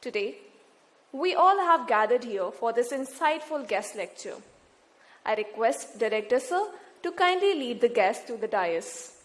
Today, we all have gathered here for this insightful guest lecture. I request Director Sir to kindly lead the guests to the dais.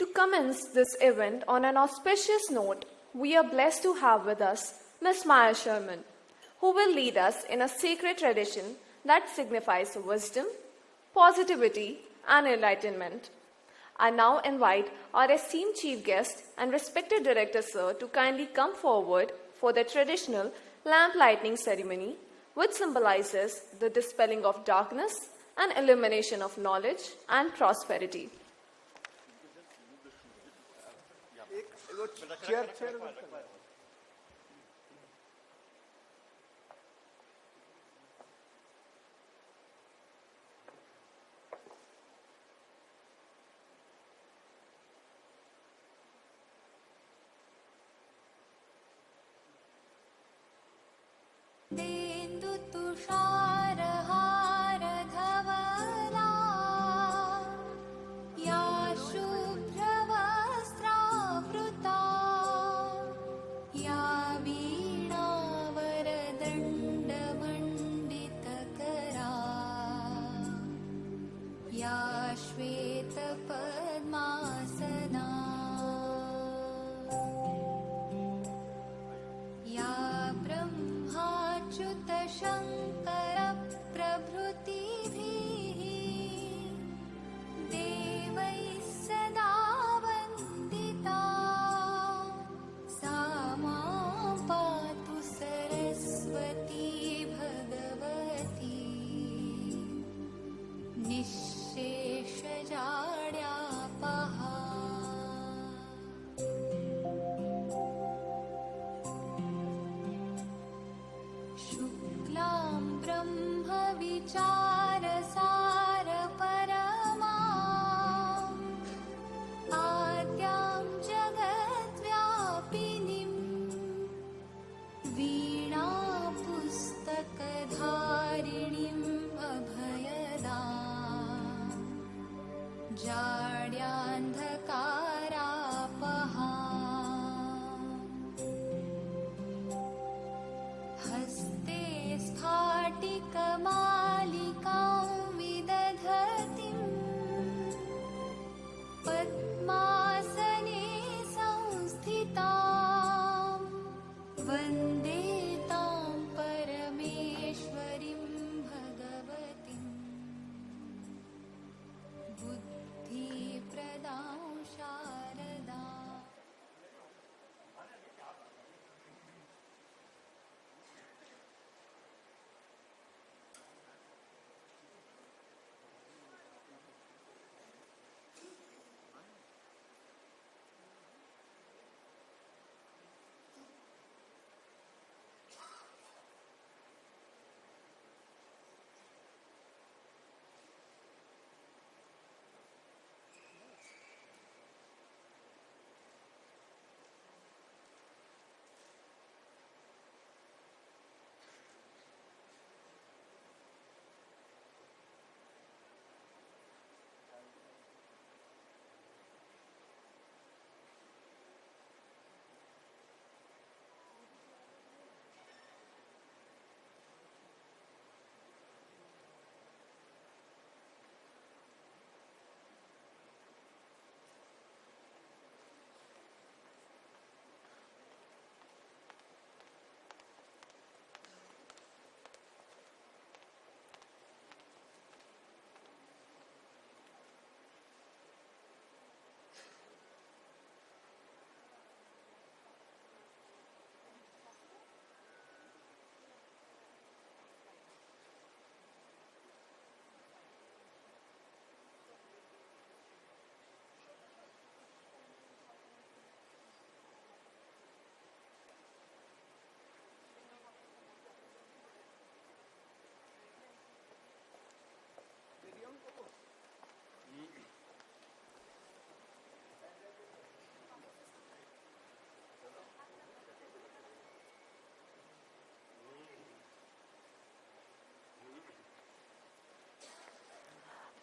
To commence this event on an auspicious note, we are blessed to have with us Miss Maya Sherman, who will lead us in a sacred tradition that signifies wisdom, positivity, and enlightenment. I now invite our esteemed chief guest and respected director sir to kindly come forward for the traditional lamp lighting ceremony, which symbolizes the dispelling of darkness and illumination of knowledge and prosperity. या ब्रह्माच्युत Shankar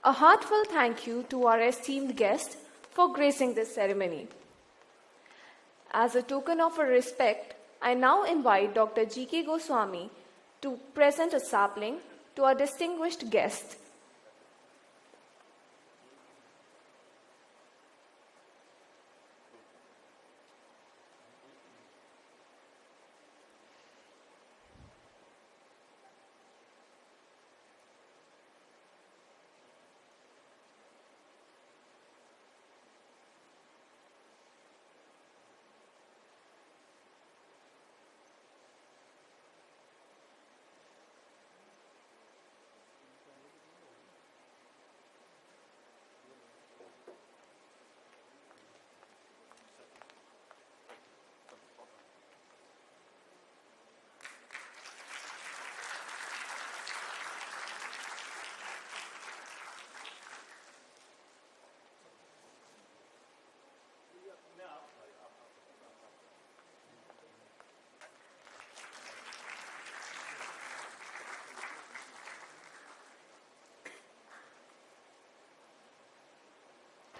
A heartfelt thank you to our esteemed guest for gracing this ceremony. As a token of our respect, I now invite Dr. G.K. Goswami to present a sapling to our distinguished guest.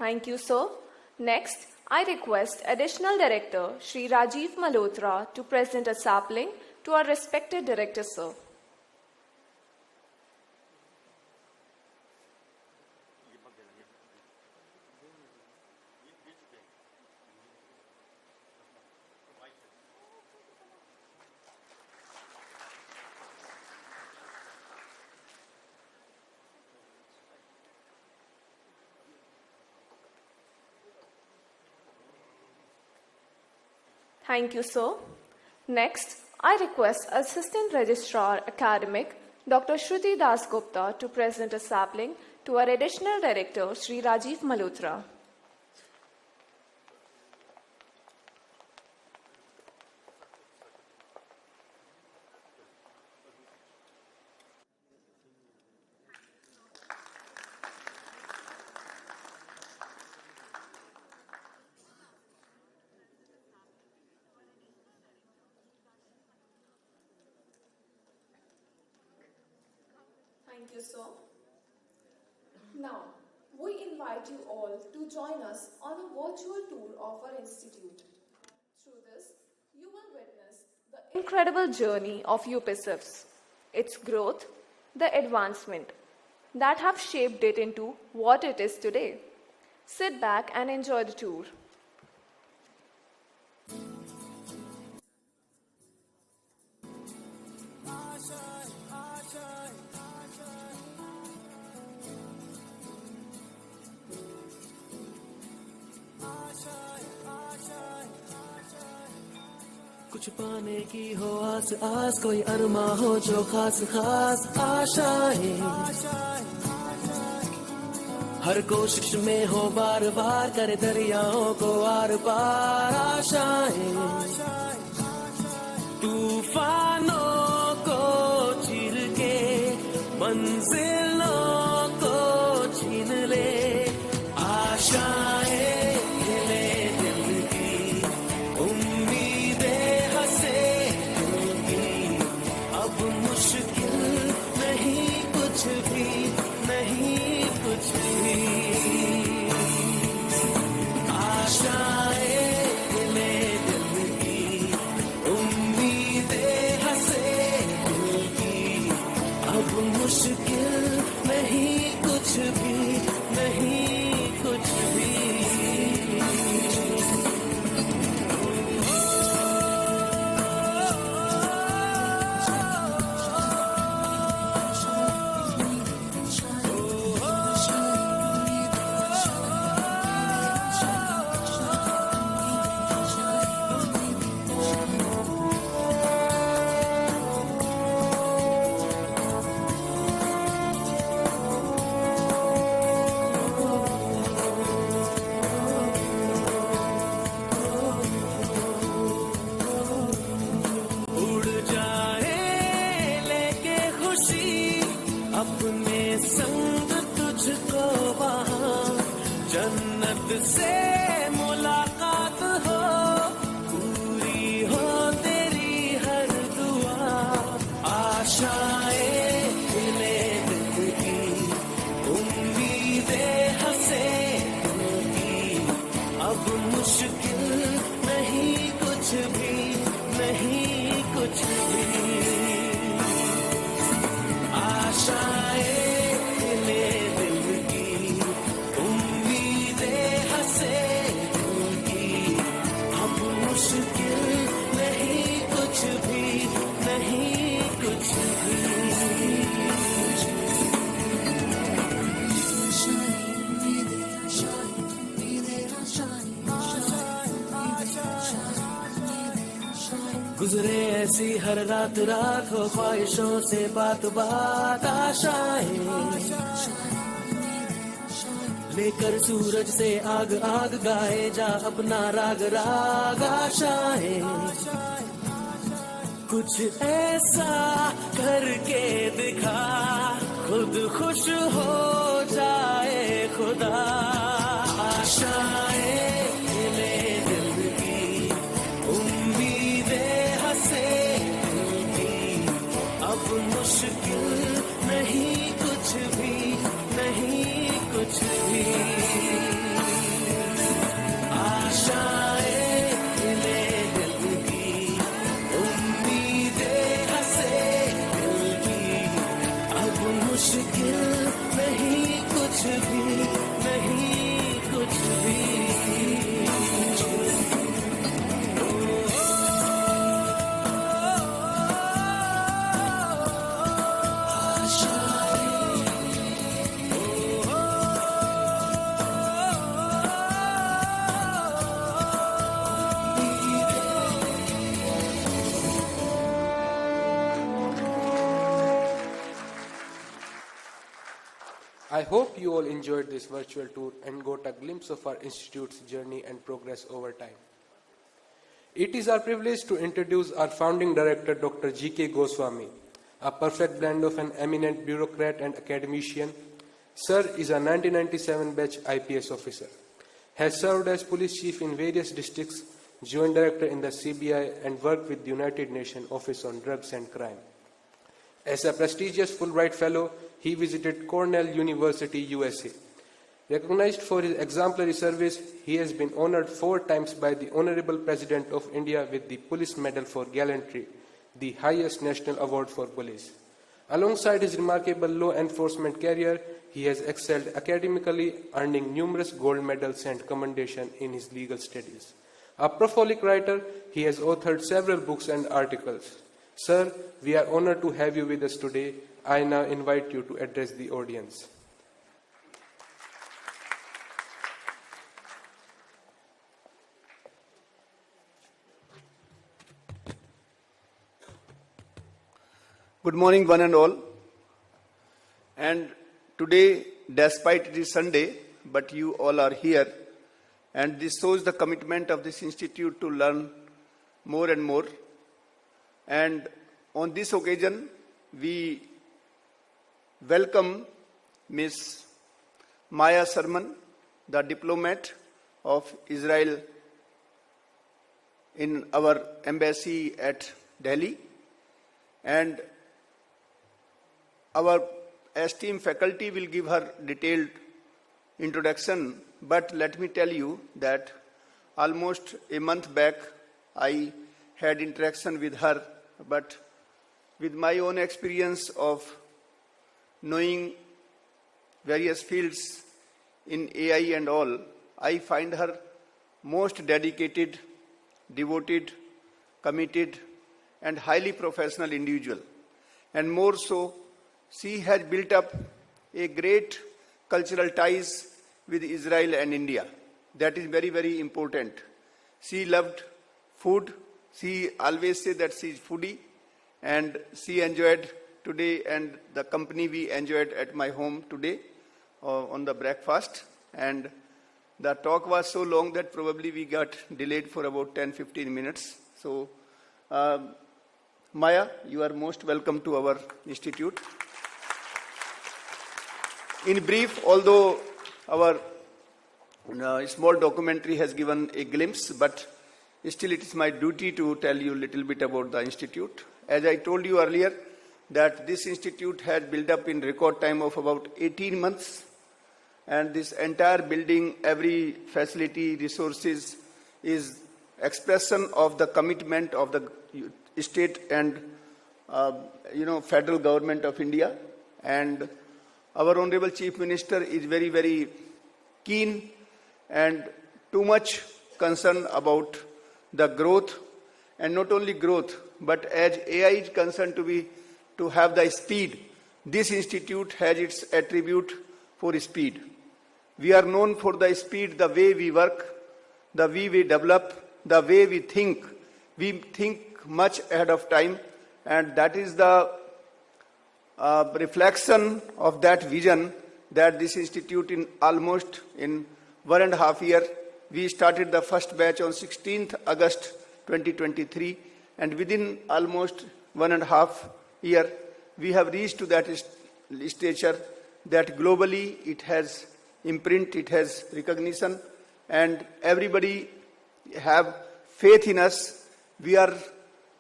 Thank you, sir. Next, I request Additional Director Shri Rajiv Malhotra to present a sapling to our respected Director, sir. Thank you, sir. Next, I request Assistant Registrar Academic Dr. Shruti Das Gupta to present a sapling to our Additional Director Shri Rajiv Malhotra. Thank you, sir. Now, we invite you all to join us on a virtual tour of our institute. Through this, you will witness the incredible journey of UPSIFS, its growth, the advancement that have shaped it into what it is today. Sit back and enjoy the tour. कुछ पाने की हो आस आस कोई अरमा हो जो खास खास आशाएं हर कोशिश में हो बार बार करे दरियाओं को आर पार आशाएं तूफानों को चीर के मंजिलों को छीन ले आशाएं भी आशाएं खिले दिल की उम्मीदें हंसे दिल की अब मुश्किल नहीं कुछ भी नहीं कुछ भी गुजरे ऐसी हर रात रात हो ख्वाहिशों से बात बात आशाएं लेकर सूरज से आग आग गाए जा अपना राग राग आशाएं कुछ ऐसा करके दिखा खुद खुश हो जाए खुदा आशाएं खिले दिल की उम्मीदें हंसे दिल की अब मुश्किल नहीं कुछ भी नहीं कुछ भी आशाएं खिले दिल की उम्मीदें हंसे दिल की अब मुश्किल नहीं कुछ भी नहीं कुछ भी I hope you all enjoyed this virtual tour and got a glimpse of our institute's journey and progress over time. It is our privilege to introduce our founding director, Dr. G.K. Goswami, a perfect blend of an eminent bureaucrat and academician. Sir is a 1997 batch IPS officer, has served as police chief in various districts, joint director in the CBI, and worked with the United Nations Office on Drugs and Crime. As a prestigious Fulbright Fellow, he visited Cornell University, USA. Recognized for his exemplary service, he has been honored 4 times by the Honorable President of India with the Police Medal for Gallantry, the highest national award for police. Alongside his remarkable law enforcement career, he has excelled academically, earning numerous gold medals and commendation in his legal studies. A prolific writer, he has authored several books and articles. Sir, we are honored to have you with us today. I now invite you to address the audience. Good morning, one and all. And today, despite it is Sunday, but you all are here, and this shows the commitment of this institute to learn more and more. And on this occasion, we welcome Ms. Maya Sherman, the diplomat of Israel in our embassy at Delhi, and our esteemed faculty will give her detailed introduction, but let me tell you that almost a month back I had interaction with her, but with my own experience of knowing various fields in AI and all, I find her most dedicated, devoted, committed, and highly professional individual. And more so, she has built up a great cultural ties with Israel and India. That is very, very important. She loved food. She always said that she is foodie, and she enjoyed today, and the company we enjoyed at my home today on the breakfast. And the talk was so long that probably we got delayed for about 10-15 minutes. So, Maya, you are most welcome to our institute. In brief, although our small documentary has given a glimpse, but still it is my duty to tell you a little bit about the institute. As I told you earlier, that this institute had built up in record time of about 18 months, and this entire building, every facility, resources is expression of the commitment of the state and federal government of India, and our Honorable Chief Minister is very, very keen and too much concerned about the growth, and not only growth, but as AI is concerned to have the speed, this institute has its attribute for speed. We are known for the speed, the way we work, the way we develop, the way we think. We think much ahead of time, and that is the reflection of that vision that this institute in 1.5 years, we started the first batch on 16th August 2023, and within almost 1.5 years, we have reached to that stature that globally it has imprint, it has recognition, and everybody have faith in us. We are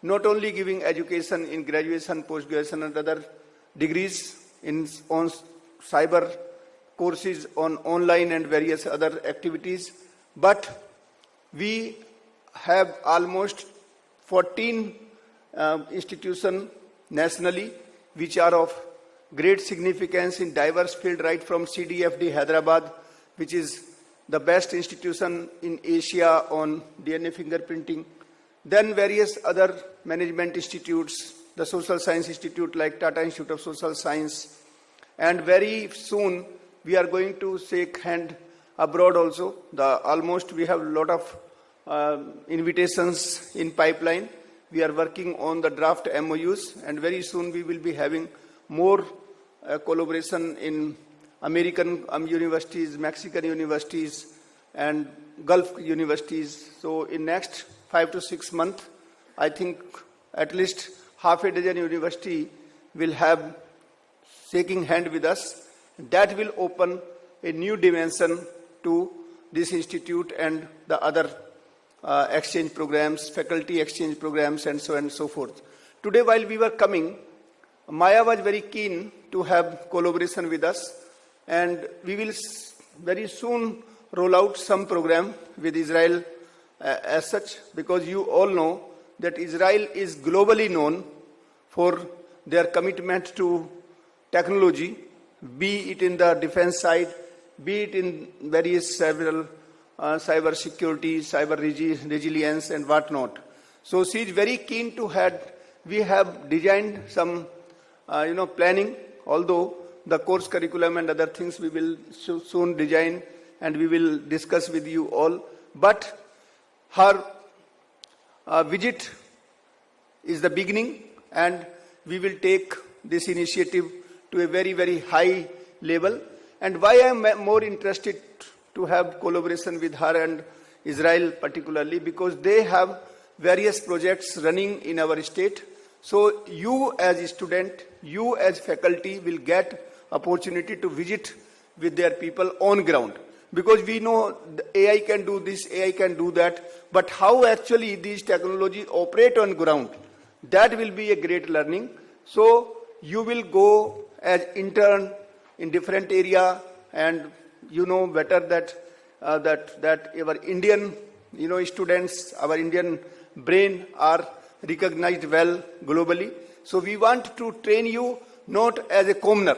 not only giving education in graduation, post-graduation and other degrees on cyber courses, on online and various other activities, but we have almost 14 institutions nationally which are of great significance in diverse field, right from CDFD Hyderabad, which is the best institution in Asia on DNA fingerprinting, then various other management institutes, the Social Science Institute like Tata Institute of Social Science, and very soon we are going to shake hand abroad also. Almost we have a lot of invitations in pipeline. We are working on the draft MOUs, and very soon we will be having more collaboration in American universities, Mexican universities, and Gulf universities. So in next 5 to 6 months, I think at least half a dozen university will have shaking hand with us. That will open a new dimension to this institute and the other exchange programs, faculty exchange programs, and so on and so forth. Today, while we were coming, Maya was very keen to have collaboration with us, and we will very soon roll out some program with Israel as such, because you all know that Israel is globally known for their commitment to technology, be it in the defense side, be it in various several cyber security, cyber resilience, and whatnot. So she is very keen to have. We have designed some, planning. Although the course curriculum and other things we will soon design and we will discuss with you all. But her visit is the beginning, and we will take this initiative to a very, very high level. And why I am more interested to have collaboration with her and Israel particularly, because they have various projects running in our state. So you as a student, you as faculty will get opportunity to visit with their people on ground. Because we know the AI can do this, AI can do that, but how actually these technologies operate on ground, that will be a great learning. So you will go as intern in different area, and you know better that our Indian students, our Indian brain are recognized well globally. So we want to train you not as a commoner.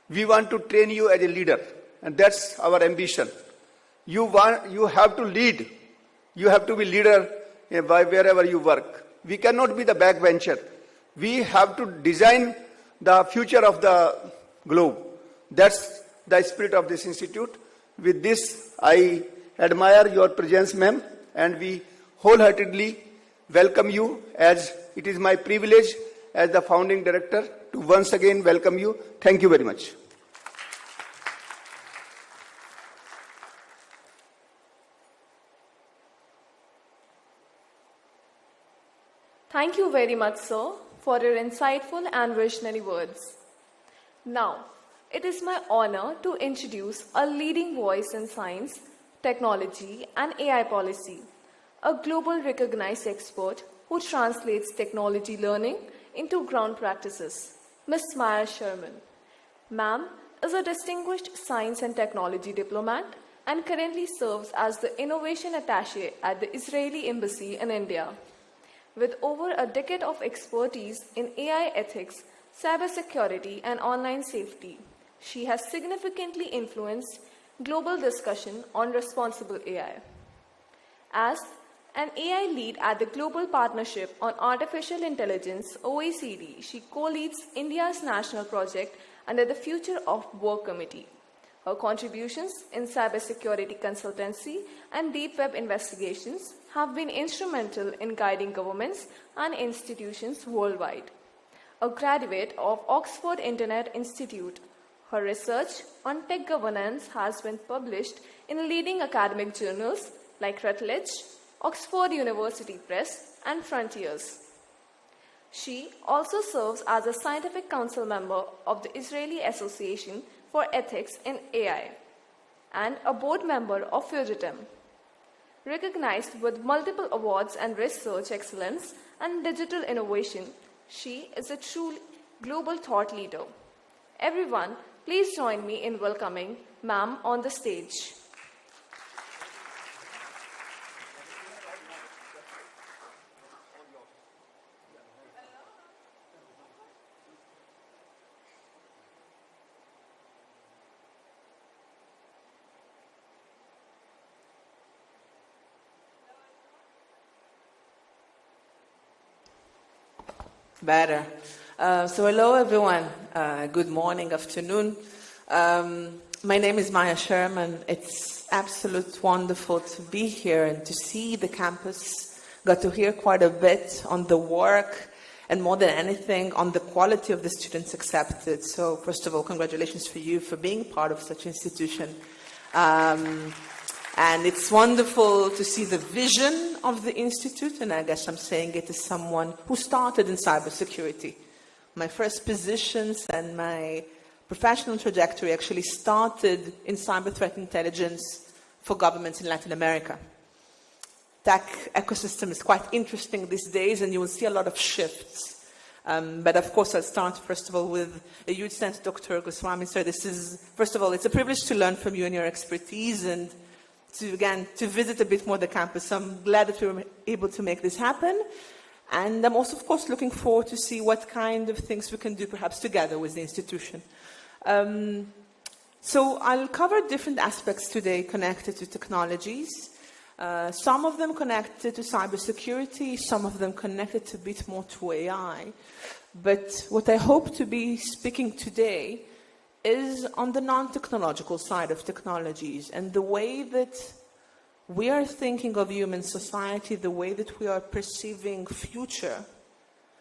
We want to train you as a leader, and that's our ambition. You have to lead. You have to be leader by wherever you work. We cannot be the backbencher. We have to design the future of the globe. That's the spirit of this institute. With this, I admire your presence, ma'am, and we wholeheartedly welcome you, as it is my privilege as the founding director to once again welcome you. Thank you very much. Thank you very much, sir, for your insightful and visionary words. Now, it is my honor to introduce a leading voice in science, technology, and AI policy, a global recognized expert who translates technology learning into ground practices, Ms. Maya Sherman. Ma'am is a distinguished science and technology diplomat and currently serves as the innovation attaché at the Israeli Embassy in India. With over a decade of expertise in AI ethics, cybersecurity, and online safety, she has significantly influenced global discussion on responsible AI. As an AI lead at the Global Partnership on Artificial Intelligence (OECD), she co-leads India's national project under the Future of Work Committee. Her contributions in cybersecurity consultancy and deep web investigations have been instrumental in guiding governments and institutions worldwide. A graduate of Oxford Internet Institute, her research on tech governance has been published in leading academic journals like Routledge, Oxford University Press, and Frontiers. She also serves as a scientific council member of the Israeli Association for Ethics in AI and a board member of Fugitem. Recognized with multiple awards and research excellence and digital innovation, she is a true global thought leader. Everyone, please join me in welcoming Ma'am on the stage. Better. So hello everyone. Good morning, afternoon. My name is Maya Sherman. It's absolute wonderful to be here and to see the campus. Got to hear quite a bit on the work and more than anything on the quality of the students accepted. So first of all, congratulations for you for being part of such an institution. And it's wonderful to see the vision of the Institute, and I guess I'm saying it as someone who started in cybersecurity. My first positions and my professional trajectory actually started in cyber threat intelligence for governments in Latin America. Tech ecosystem is quite interesting these days, and you will see a lot of shifts. But of course, I'll start first of all with a huge thanks to Dr. Goswami. Sir, this is, first of all, it's a privilege to learn from you and your expertise, and to visit a bit more the campus. So I'm glad that we were able to make this happen. And I'm also, of course, looking forward to see what kind of things we can do perhaps together with the institution. So I'll cover different aspects today connected to technologies. Some of them connected to cybersecurity, some of them connected a bit more to AI. But what I hope to be speaking today is on the non-technological side of technologies and the way that we are thinking of human society, the way that we are perceiving future,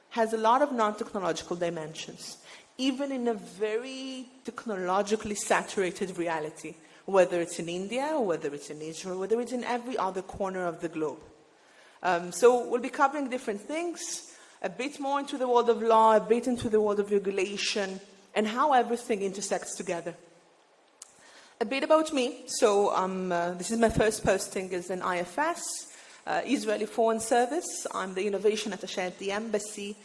has a lot of non-technological dimensions, even in a very technologically saturated reality, whether it's in India, or whether it's in Israel, whether it's in every other corner of the globe. So we'll be covering different things, a bit more into the world of law, a bit into the world of regulation, and how everything intersects together. A bit about me. So this is my first posting as an IFS, Israeli Foreign Service. I'm the innovation attaché at the embassy.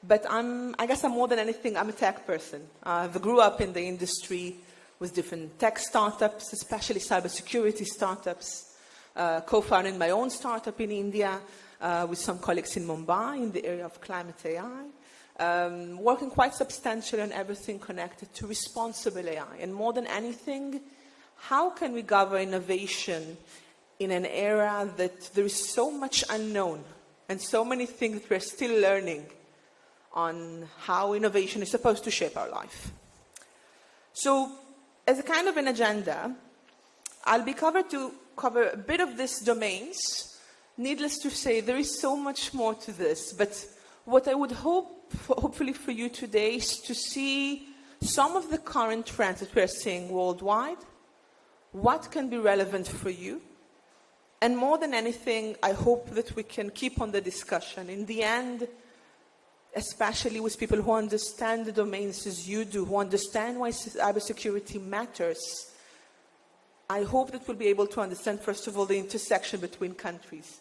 But I guess I'm more than anything, I'm a tech person. I grew up in the industry with different tech startups, especially cybersecurity startups. Co-founding my own startup in India with some colleagues in Mumbai in the area of climate AI. Working quite substantially on everything connected to responsible AI. And more than anything, how can we govern innovation in an era that there is so much unknown and so many things that we're still learning on how innovation is supposed to shape our life. So, as a kind of an agenda, I'll be covered to cover a bit of these domains. Needless to say, there is so much more to this, but what I would hopefully for you today is to see some of the current trends that we're seeing worldwide, what can be relevant for you, and more than anything, I hope that we can keep on the discussion. In the end, especially with people who understand the domains as you do, who understand why cybersecurity matters, I hope that we'll be able to understand, first of all, the intersection between countries.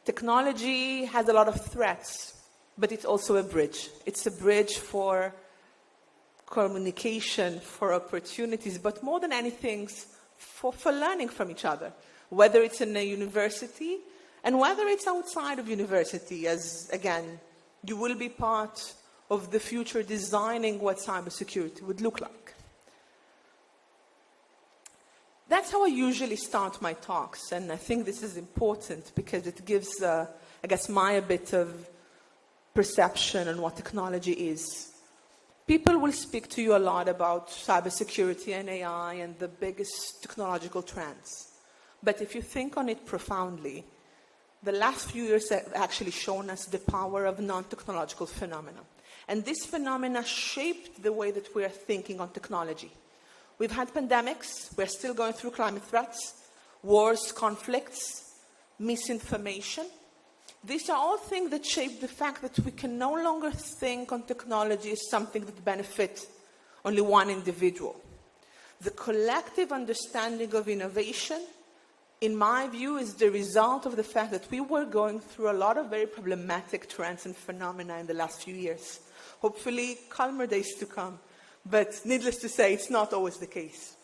Technology has a lot of threats, but it's also a bridge. It's a bridge for communication, for opportunities, but more than anything, for learning from each other. Whether it's in a university, And whether it's outside of university, as, again, you will be part of the future designing what cybersecurity would look like. That's how I usually start my talks, and I think this is important because it gives, I guess, Maya a bit of perception on what technology is. People will speak to you a lot about cybersecurity and AI and the biggest technological trends. But if you think on it profoundly, the last few years have actually shown us the power of non-technological phenomena. And this phenomena shaped the way that we are thinking on technology. We've had pandemics, we're still going through climate threats, wars, conflicts, misinformation. These are all things that shape the fact that we can no longer think on technology as something that benefits only one individual. The collective understanding of innovation, in my view, is the result of the fact that we were going through a lot of very problematic trends and phenomena in the last few years. Hopefully, calmer days to come. But needless to say, it's not always the case.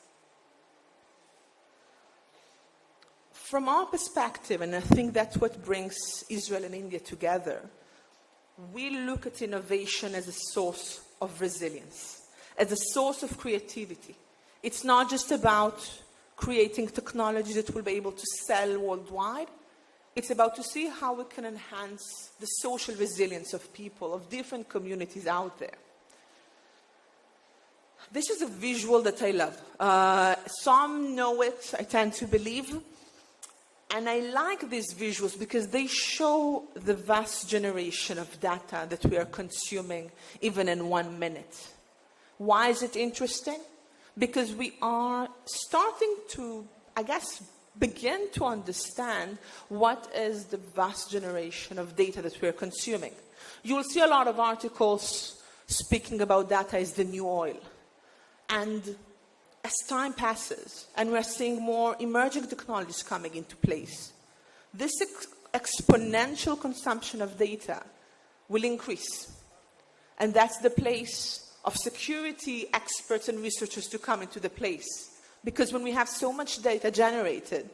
From our perspective, and I think that's what brings Israel and India together, we look at innovation as a source of resilience, as a source of creativity. It's not just about creating technology that will be able to sell worldwide. It's about to see how we can enhance the social resilience of people, of different communities out there. This is a visual that I love. Some know it, I tend to believe. And I like these visuals because they show the vast generation of data that we are consuming even in 1 minute. Why is it interesting? Because we are starting to, I guess, begin to understand what is the vast generation of data that we are consuming. You will see a lot of articles speaking about data as the new oil. And as time passes and we're seeing more emerging technologies coming into place, this exponential consumption of data will increase. And that's the place of security experts and researchers to come into the place. Because when we have so much data generated,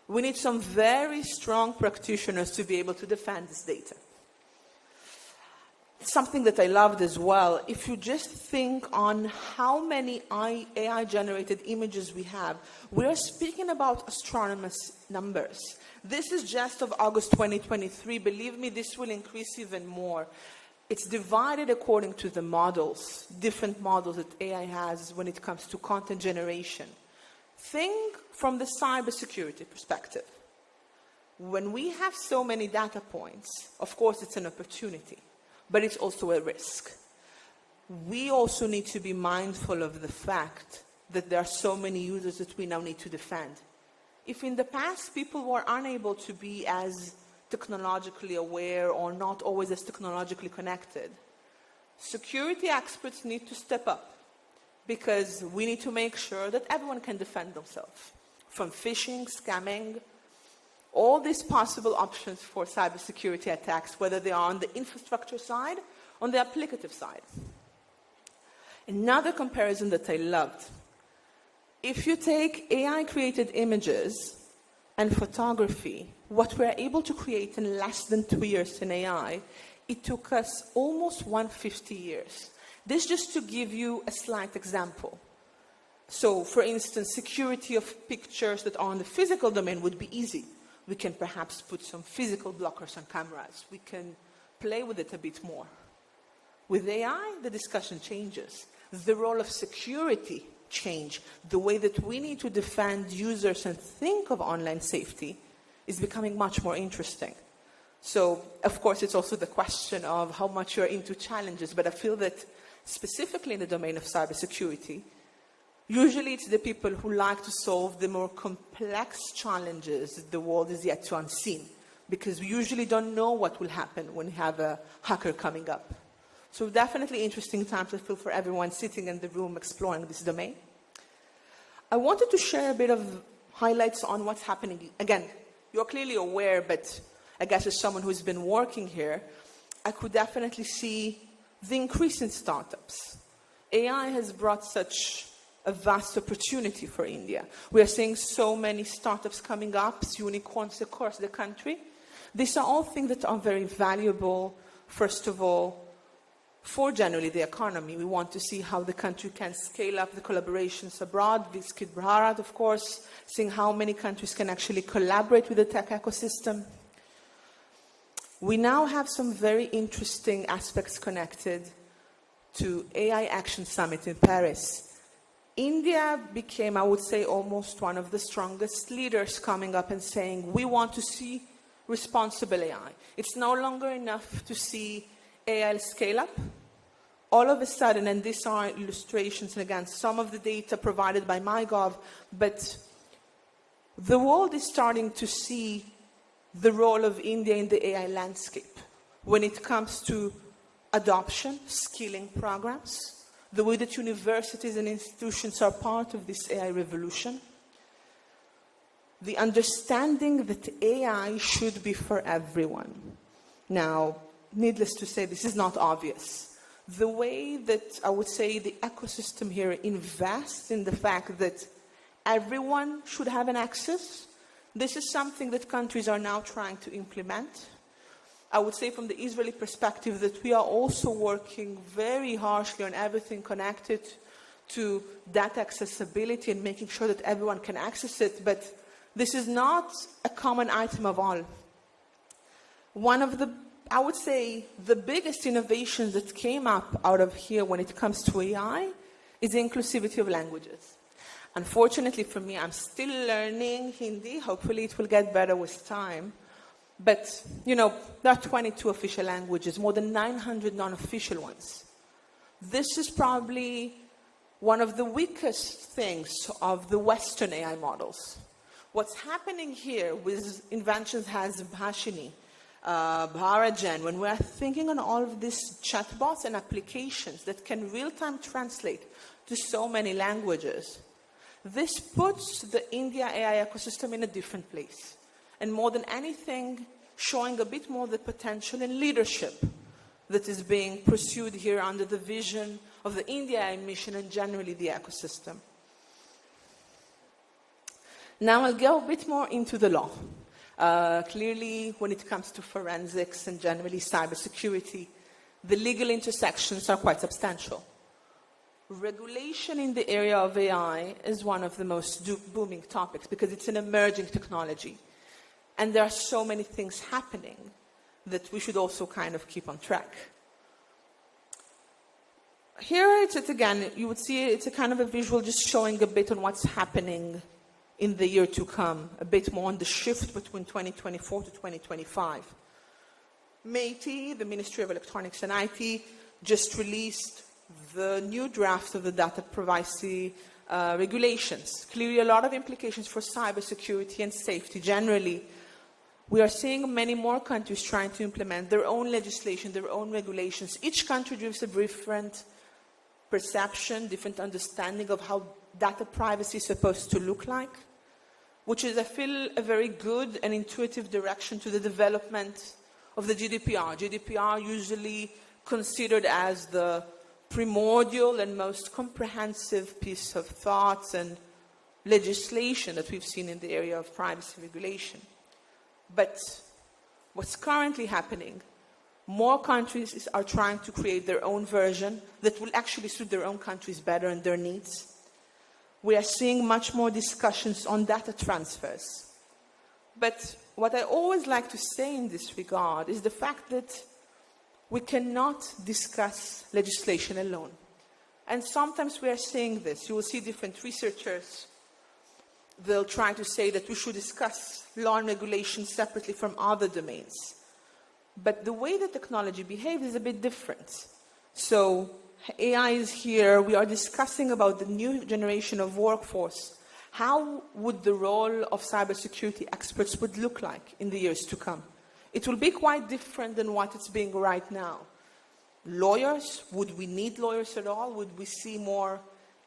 we need some very strong practitioners to be able to defend this data. Something that I loved as well, if you just think on how many AI-generated images we have, we are speaking about astronomous numbers. This is just of August 2023. Believe me, this will increase even more. It's divided according to the models, different models that AI has when it comes to content generation. Think from the cybersecurity perspective. When we have so many data points, of course it's an opportunity, but it's also a risk. We also need to be mindful of the fact that there are so many users that we now need to defend. If in the past people were unable to be as technologically aware or not always as technologically connected, security experts need to step up because we need to make sure that everyone can defend themselves from phishing, scamming, all these possible options for cybersecurity attacks, whether they are on the infrastructure side, on the applicative side. Another comparison that I loved, if you take AI-created images and photography, what we're able to create in less than 2 years in AI, it took us almost 150 years. This just to give you a slight example. So, for instance, security of pictures that are on the physical domain would be easy. We can perhaps put some physical blockers on cameras. We can play with it a bit more. With AI, the discussion changes. The role of security changes. The way that we need to defend users and think of online safety is becoming much more interesting. So, of course, it's also the question of how much you're into challenges, but I feel that specifically in the domain of cybersecurity, usually it's the people who like to solve the more complex challenges that the world is yet to unseen, because we usually don't know what will happen when we have a hacker coming up. So definitely interesting times, I feel, for everyone sitting in the room exploring this domain. I wanted to share a bit of highlights on what's happening. Again, you're clearly aware, but I guess as someone who's been working here, I could definitely see the increase in startups. AI has brought such a vast opportunity for India. We are seeing so many startups coming up, unicorns across the country. These are all things that are very valuable, first of all, for generally the economy. We want to see how the country can scale up the collaborations abroad, Viskit Bharat, of course, seeing how many countries can actually collaborate with the tech ecosystem. We now have some very interesting aspects connected to AI Action Summit in Paris. India became, I would say, almost one of the strongest leaders coming up and saying, we want to see responsible AI. It's no longer enough to see AI scale up. All of a sudden, and these are illustrations, and again, some of the data provided by MyGov, but the world is starting to see the role of India in the AI landscape when it comes to adoption, skilling programs, the way that universities and institutions are part of this AI revolution, the understanding that AI should be for everyone. Now, needless to say, this is not obvious. The way that I would say the ecosystem here invests in the fact that everyone should have an access, this is something that countries are now trying to implement. I would say from the Israeli perspective that we are also working very harshly on everything connected to data accessibility and making sure that everyone can access it, but this is not a common item of all. One of the, I would say, the biggest innovations that came up out of here when it comes to AI is the inclusivity of languages. Unfortunately for me, I'm still learning Hindi. Hopefully it will get better with time. But, you know, there are 22 official languages, more than 900 non-official ones. This is probably one of the weakest things of the Western AI models. What's happening here with inventions as Bhashini, Bharajan, when we're thinking on all of these chatbots and applications that can real-time translate to so many languages, this puts the India AI ecosystem in a different place. And more than anything, showing a bit more the potential and leadership that is being pursued here under the vision of the India AI mission and generally the ecosystem. Now I'll go a bit more into the law. Clearly, when it comes to forensics and generally cybersecurity, the legal intersections are quite substantial. Regulation in the area of AI is one of the most booming topics because it's an emerging technology. And there are so many things happening that we should also kind of keep on track. Here it's again, you would see it's a kind of a visual just showing a bit on what's happening in the year to come, a bit more on the shift between 2024 to 2025. MeitY, the Ministry of Electronics and IT, just released the new draft of the data privacy regulations. Clearly a lot of implications for cybersecurity and safety generally. We are seeing many more countries trying to implement their own legislation, their own regulations. Each country gives a different perception, different understanding of how data privacy is supposed to look like, which is, I feel, a very good and intuitive direction to the development of the GDPR. GDPR usually considered as the primordial and most comprehensive piece of thoughts and legislation that we've seen in the area of privacy regulation. But what's currently happening, more countries are trying to create their own version that will actually suit their own countries better and their needs. We are seeing much more discussions on data transfers. But what I always like to say in this regard is the fact that we cannot discuss legislation alone. And sometimes we are seeing this. You will see different researchers. They'll try to say that we should discuss law and regulation separately from other domains. But the way the technology behaves is a bit different. So AI is here. We are discussing about the new generation of workforce. How would the role of cybersecurity experts would look like in the years to come? It will be quite different than what it's being right now. Lawyers, would we need lawyers at all? Would we see more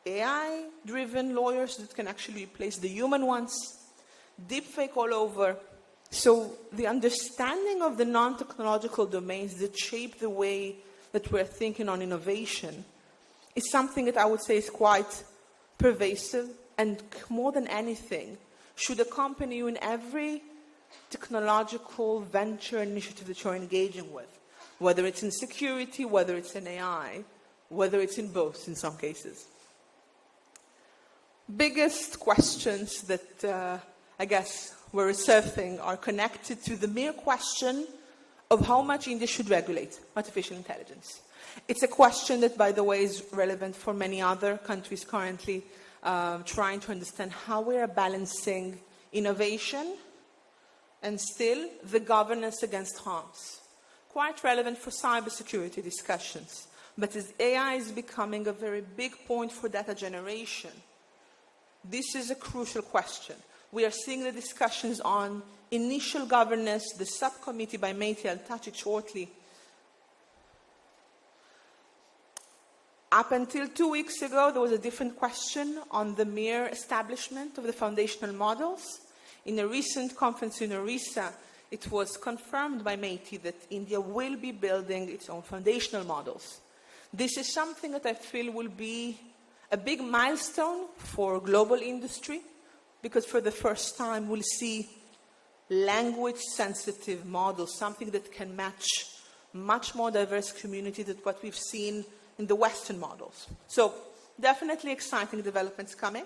AI-driven lawyers that can actually replace the human ones? Deepfake all over. So the understanding of the non-technological domains that shape the way that we're thinking on innovation is something that I would say is quite pervasive, and more than anything, should accompany you in every technological venture initiative that you're engaging with, whether it's in security, whether it's in AI, whether it's in both in some cases. Biggest questions that I guess we're surfing are connected to the mere question of how much India should regulate artificial intelligence. It's a question that, by the way, is relevant for many other countries currently trying to understand how we are balancing innovation and still the governance against harms. Quite relevant for cybersecurity discussions. But as AI is becoming a very big point for data generation, this is a crucial question. We are seeing the discussions on initial governance, the subcommittee by Meiti, I'll touch it shortly. Up until 2 weeks ago, there was a different question on the mere establishment of the foundational models. In a recent conference in Orissa, it was confirmed by Meiti that India will be building its own foundational models. This is something that I feel will be a big milestone for global industry, because for the first time we'll see language-sensitive models, something that can match much more diverse community than what we've seen in the Western models. So definitely exciting developments coming.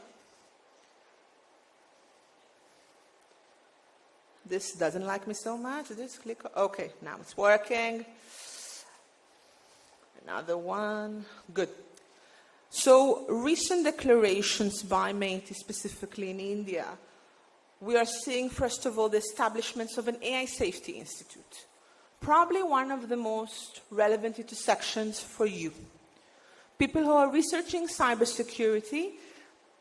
This doesn't like me so much. This click. Okay, now it's working. Another one. Good. So recent declarations by Meiti, specifically in India, we are seeing, first of all, the establishments of an AI Safety Institute. Probably one of the most relevant intersections for you. People who are researching cybersecurity,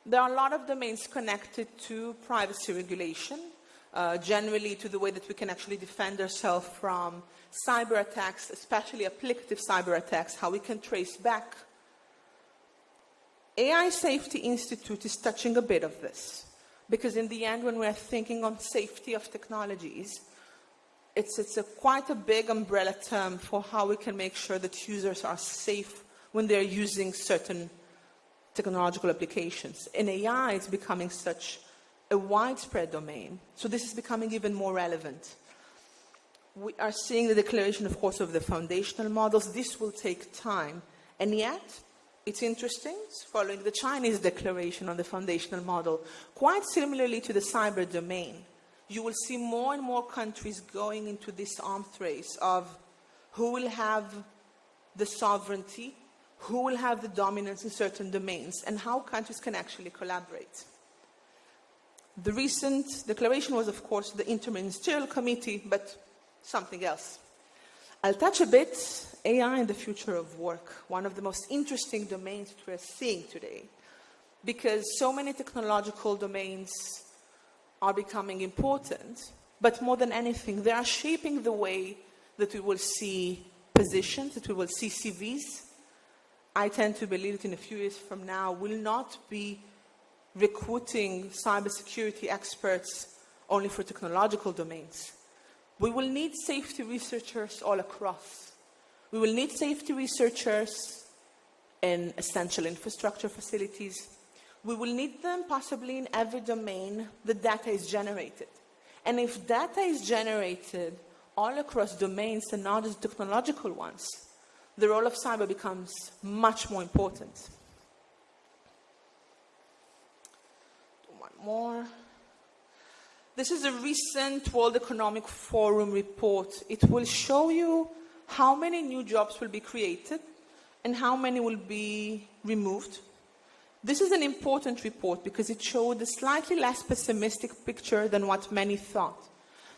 there are a lot of domains connected to privacy regulation, generally to the way that we can actually defend ourselves from cyber attacks, especially applicative cyber attacks, how we can trace back. AI Safety Institute is touching a bit of this, because in the end, when we're thinking on safety of technologies, it's quite a big umbrella term for how we can make sure that users are safe when they're using certain technological applications. In AI, it's becoming such a widespread domain, so this is becoming even more relevant. We are seeing the declaration, of course, of the foundational models. This will take time, and yet, it's interesting, following the Chinese declaration on the foundational model, quite similarly to the cyber domain, you will see more and more countries going into this arms race of who will have the sovereignty, who will have the dominance in certain domains, and how countries can actually collaborate. The recent declaration was, of course, the Interministerial Committee, but something else. I'll touch a bit AI and the future of work, one of the most interesting domains that we're seeing today, because so many technological domains are becoming important, but more than anything, they are shaping the way that we will see positions, that we will see CVs. I tend to believe that in a few years from now, we'll not be recruiting cybersecurity experts only for technological domains. We will need safety researchers all across. We will need safety researchers in essential infrastructure facilities. We will need them possibly in every domain the data is generated. And if data is generated all across domains and not just technological ones, the role of cyber becomes much more important. One more. This is a recent World Economic Forum report. It will show you how many new jobs will be created and how many will be removed. This is an important report because it showed a slightly less pessimistic picture than what many thought.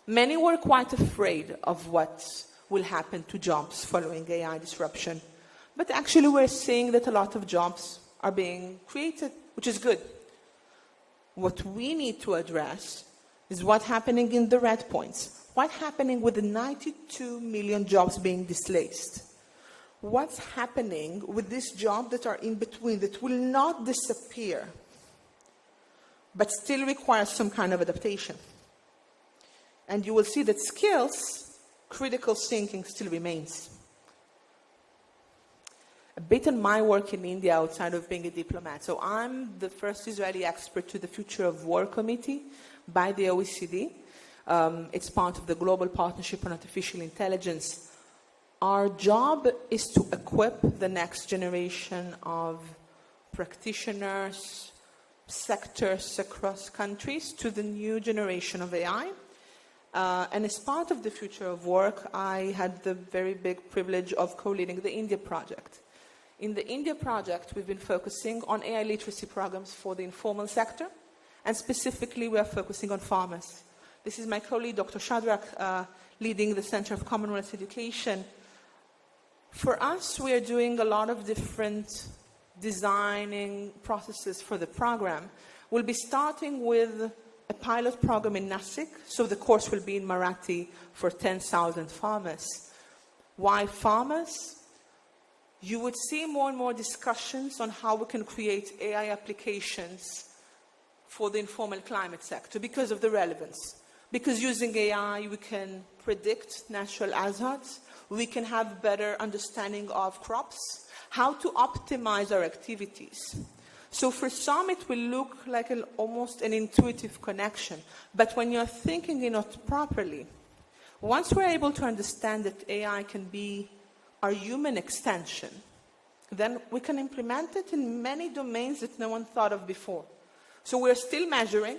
Many were quite afraid of what will happen to jobs following AI disruption. But actually we're seeing that a lot of jobs are being created, which is good. What we need to address is what's happening in the red points. What's happening with the 92 million jobs being displaced? What's happening with these jobs that are in between, that will not disappear, but still require some kind of adaptation? And you will see that skills, critical thinking still remains. a bit on my work in India outside of being a diplomat. So I'm the first Israeli expert to the Future of War Committee by the OECD. It's part of the Global Partnership on Artificial Intelligence. Our job is to equip the next generation of practitioners, sectors across countries to the new generation of AI. And as part of the Future of Work, I had the very big privilege of co-leading the India project. In the India project, we've been focusing on AI literacy programs for the informal sector, and specifically we are focusing on farmers. This is my colleague, Dr. Shadrach, leading the Center of Commonwealth Education. For us, we are doing a lot of different designing processes for the program. We'll be starting with a pilot program in Nasik, so the course will be in Marathi for 10,000 farmers. Why farmers? You would see more and more discussions on how we can create AI applications for the informal climate sector because of the relevance. Because using AI, we can predict natural hazards, we can have better understanding of crops, how to optimize our activities. So for some, it will look like almost an intuitive connection. But when you're thinking in it properly, once we're able to understand that AI can be our human extension, then we can implement it in many domains that no one thought of before. So we're still measuring.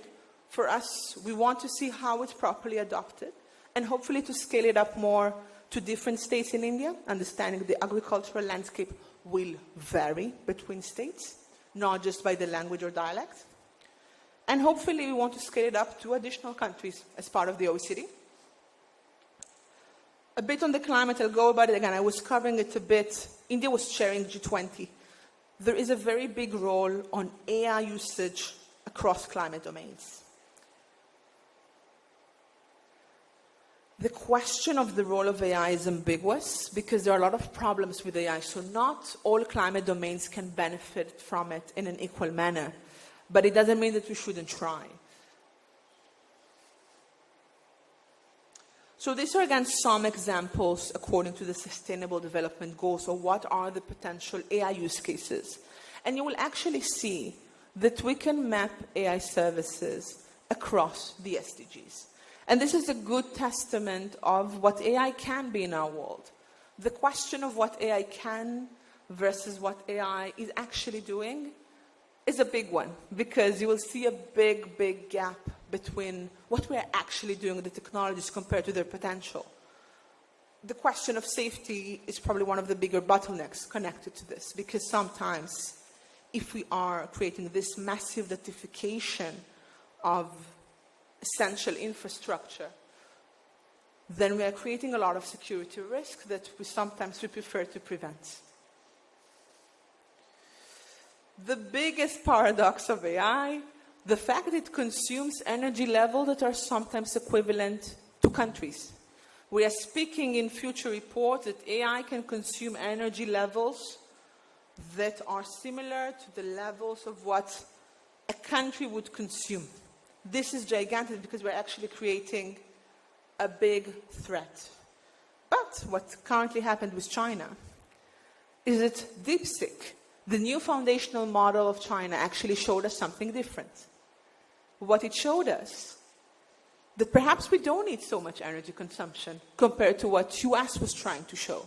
For us, we want to see how it's properly adopted and hopefully to scale it up more to different states in India, understanding the agricultural landscape will vary between states, not just by the language or dialect. And hopefully we want to scale it up to additional countries as part of the OECD. A bit on the climate, I'll go about it again. I was covering it a bit. India was chairing G20. There is a very big role on AI usage across climate domains. The question of the role of AI is ambiguous because there are a lot of problems with AI. So not all climate domains can benefit from it in an equal manner. But it doesn't mean that we shouldn't try. So these are again some examples according to the Sustainable Development Goals, or what are the potential AI use cases. And you will actually see that we can map AI services across the SDGs. And this is a good testament of what AI can be in our world. The question of what AI can versus what AI is actually doing is a big one, because you will see a big, big gap between what we're actually doing with the technologies compared to their potential. The question of safety is probably one of the bigger bottlenecks connected to this, because sometimes if we are creating this massive datification of essential infrastructure, then we are creating a lot of security risk that we prefer to prevent. The biggest paradox of AI, the fact that it consumes energy levels that are sometimes equivalent to countries. We are speaking in future reports that AI can consume energy levels that are similar to the levels of what a country would consume. This is gigantic because we're actually creating a big threat. But what currently happened with China is that DeepSeek, the new foundational model of China, actually showed us something different. What it showed us, that perhaps we don't need so much energy consumption compared to what US was trying to show.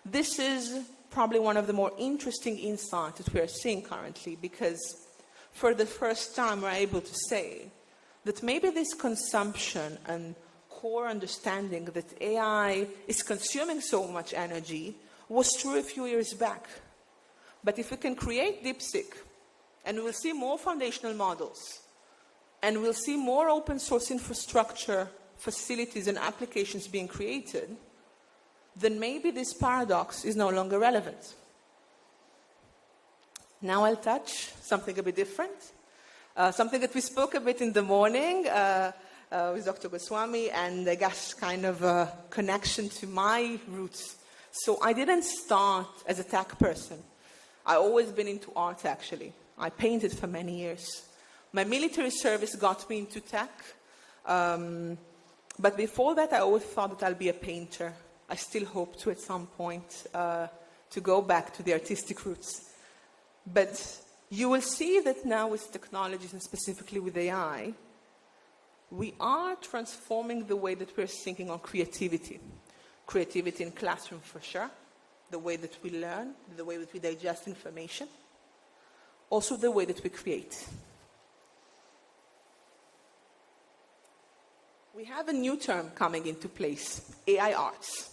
This is probably one of the more interesting insights that we are seeing currently, because for the first time we're able to say that maybe this consumption and core understanding that AI is consuming so much energy was true a few years back. But if we can create DeepSeek, and we'll see more foundational models, and we'll see more open source infrastructure, facilities, and applications being created, then maybe this paradox is no longer relevant. Now I'll touch something a bit different, something that we spoke a bit in the morning with Dr. Goswami, and I guess kind of a connection to my roots. So I didn't start as a tech person. I've always been into art, actually. I painted for many years. My military service got me into tech. But before that, I always thought that I'll be a painter. I still hope to, at some point, to go back to the artistic roots. But you will see that now with technologies, and specifically with AI, we are transforming the way that we're thinking on creativity. Creativity in classroom for sure, the way that we learn, the way that we digest information, also the way that we create. We have a new term coming into place, AI arts.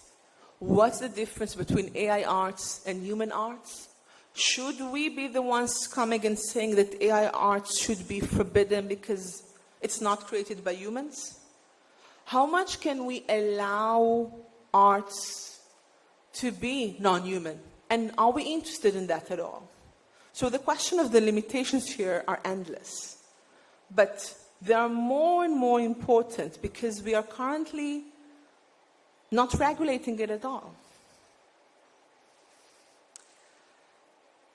What's the difference between AI arts and human arts? Should we be the ones coming and saying that AI arts should be forbidden because it's not created by humans? How much can we allow arts to be non-human? And are we interested in that at all? So the question of the limitations here are endless. But they are more and more important because we are currently not regulating it at all.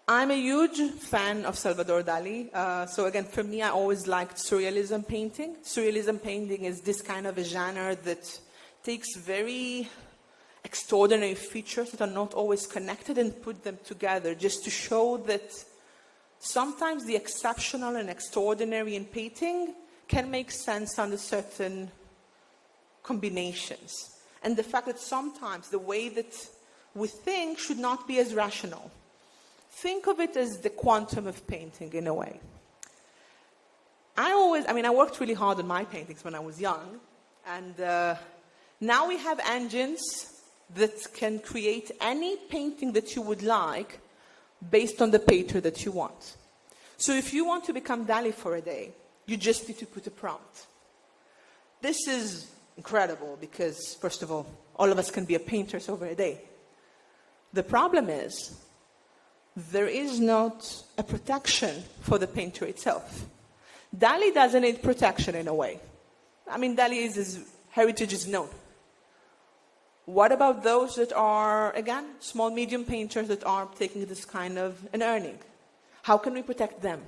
I'm a huge fan of Salvador Dali. So again, for me, I always liked surrealism painting. Surrealism painting is this kind of a genre that takes very extraordinary features that are not always connected and put them together just to show that sometimes the exceptional and extraordinary in painting can make sense under certain combinations. And the fact that sometimes the way that we think should not be as rational. Think of it as the quantum of painting in a way. I worked really hard on my paintings when I was young, and now we have engines that can create any painting that you would like based on the painter that you want. So if you want to become Dali for a day, you just need to put a prompt. This is incredible because, first of all of us can be a painters over a day. The problem is, there is not a protection for the painter itself. Dali doesn't need protection in a way. Dali's heritage is known. What about those that are, again, small, medium painters that are taking this kind of an earning? How can we protect them?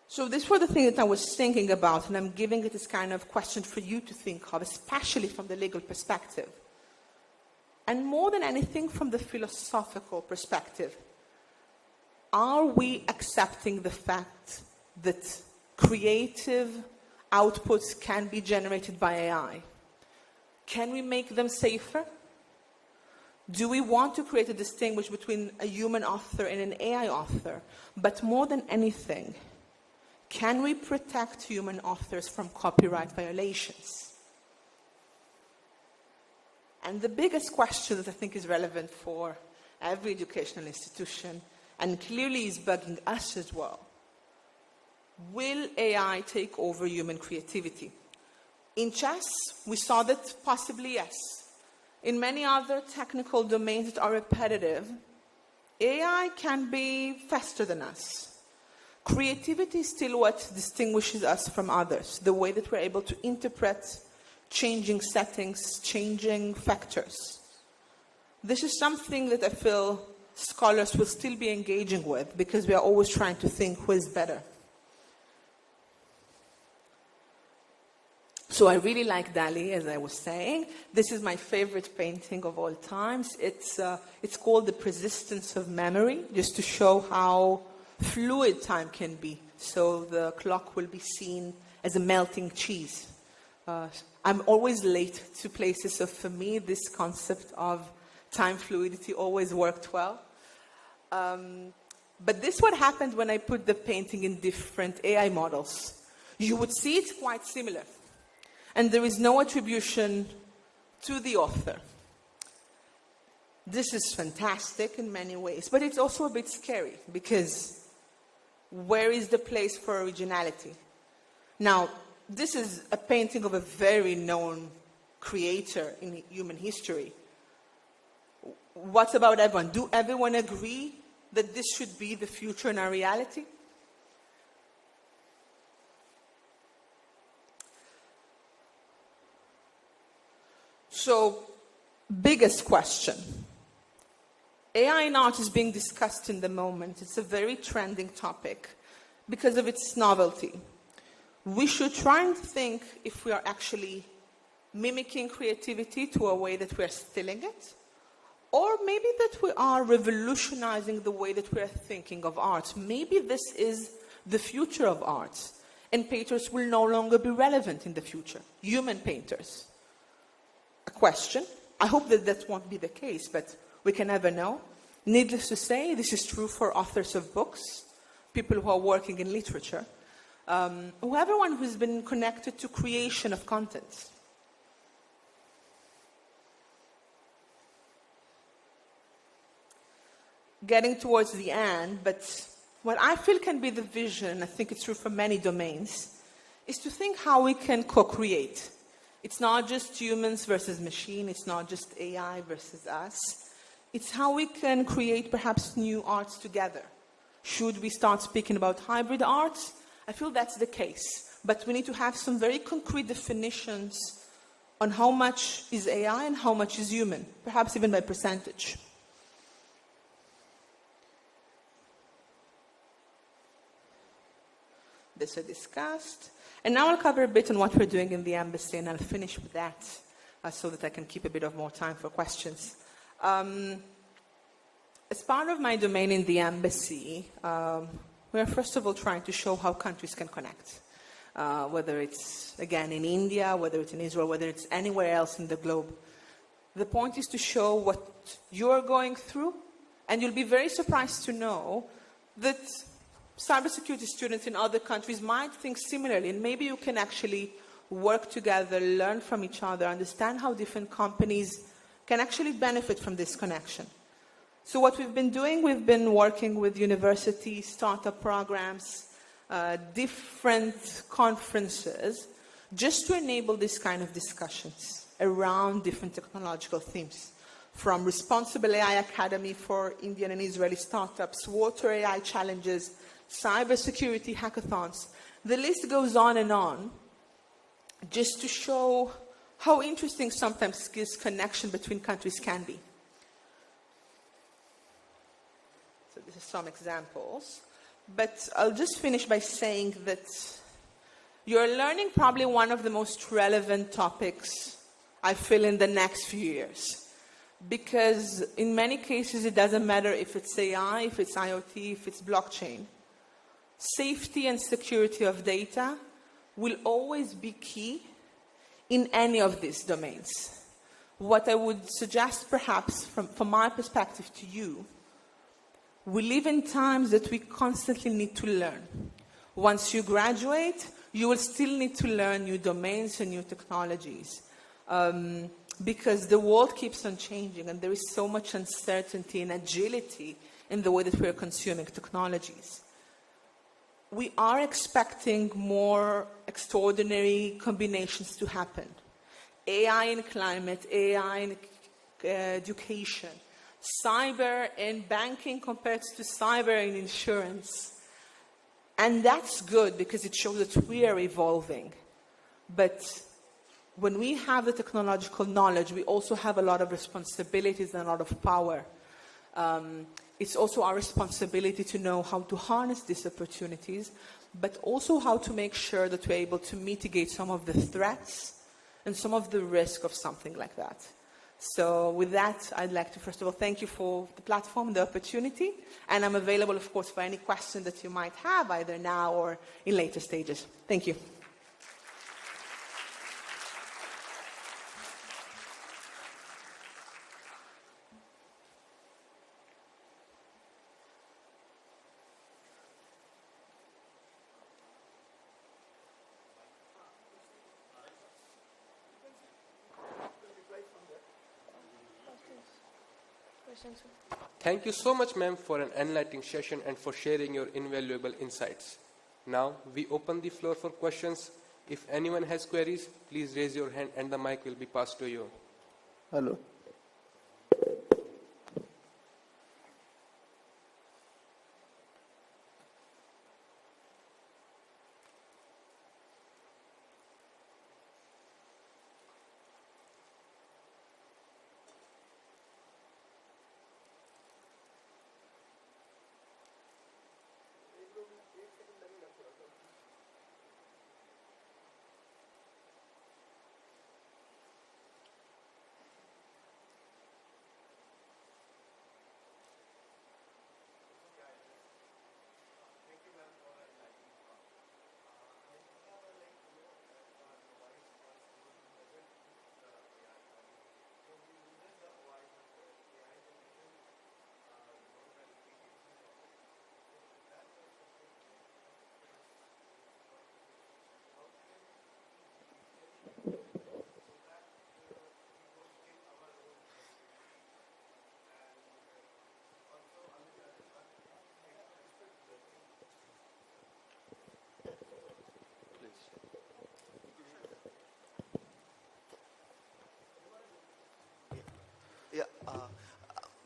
So this was the thing that I was thinking about, and I'm giving it this kind of question for you to think of, especially from the legal perspective. And more than anything, from the philosophical perspective, are we accepting the fact that creative outputs can be generated by AI? Can we make them safer? Do we want to create a distinction between a human author and an AI author? But more than anything, can we protect human authors from copyright violations? And the biggest question that I think is relevant for every educational institution, and clearly is bugging us as well, will AI take over human creativity? In chess, we saw that possibly yes. In many other technical domains that are repetitive, AI can be faster than us. Creativity is still what distinguishes us from others, the way that we're able to interpret changing settings, changing factors. This is something that I feel scholars will still be engaging with because we are always trying to think who is better. So I really like Dali, as I was saying. This is my favorite painting of all times. It's called The Persistence of Memory, just to show how fluid time can be. So the clock will be seen as a melting cheese. I'm always late to places, so for me, this concept of time fluidity always worked well. But this is what happened when I put the painting in different AI models. You would see it's quite similar. And there is no attribution to the author. This is fantastic in many ways, but it's also a bit scary because where is the place for originality? Now, this is a painting of a very known creator in human history. What about everyone? Do everyone agree that this should be the future in our reality? So, biggest question. AI in art is being discussed in the moment. It's a very trending topic because of its novelty. We should try and think if we are actually mimicking creativity to a way that we are stealing it, Or maybe that we are revolutionizing the way that we are thinking of art. Maybe this is the future of art, and painters will no longer be relevant in the future. Human painters. A question. I hope that that won't be the case, but we can never know. Needless to say, this is true for authors of books, people who are working in literature, everyone who's been connected to creation of content. Getting towards the end, but what I feel can be the vision, I think it's true for many domains, is to think how we can co-create. It's not just humans versus machine, it's not just AI versus us. It's how we can create perhaps new arts together. Should we start speaking about hybrid arts? I feel that's the case, but we need to have some very concrete definitions on how much is AI and how much is human, perhaps even by percentage. This I discussed. And now I'll cover a bit on what we're doing in the embassy, and I'll finish with that so that I can keep a bit of more time for questions. As part of my domain in the embassy, we're first of all trying to show how countries can connect. Whether it's, again, in India, whether it's in Israel, whether it's anywhere else in the globe. The point is to show what you're going through, and you'll be very surprised to know that cybersecurity students in other countries might think similarly, and maybe you can actually work together, learn from each other, understand how different companies can actually benefit from this connection. So what we've been doing, we've been working with universities, startup programs, different conferences, just to enable this kind of discussions around different technological themes. From Responsible AI Academy for Indian and Israeli startups, water AI challenges, cybersecurity hackathons. The list goes on, just to show how interesting sometimes this connection between countries can be. So this is some examples. But I'll just finish by saying that you're learning probably one of the most relevant topics, I feel, in the next few years. Because in many cases, it doesn't matter if it's AI, if it's IoT, if it's blockchain. Safety and security of data will always be key in any of these domains. What I would suggest, perhaps, from my perspective to you, we live in times that we constantly need to learn. Once you graduate, you will still need to learn new domains and new technologies. Because the world keeps on changing, and there is so much uncertainty and agility in the way that we are consuming technologies. We are expecting more extraordinary combinations to happen. AI in climate, AI in education, cyber in banking compared to cyber in insurance. And that's good because it shows that we are evolving. But when we have the technological knowledge, we also have a lot of responsibilities and a lot of power. It's also our responsibility to know how to harness these opportunities, but also how to make sure that we're able to mitigate some of the threats and some of the risk of something like that. So with that, I'd like to first of all thank you for the platform, the opportunity, and I'm available, of course, for any question that you might have, either now or in later stages. Thank you. Thank you so much, ma'am, for an enlightening session and for sharing your invaluable insights. Now, we open the floor for questions. If anyone has queries, please raise your hand and the mic will be passed to you. Hello.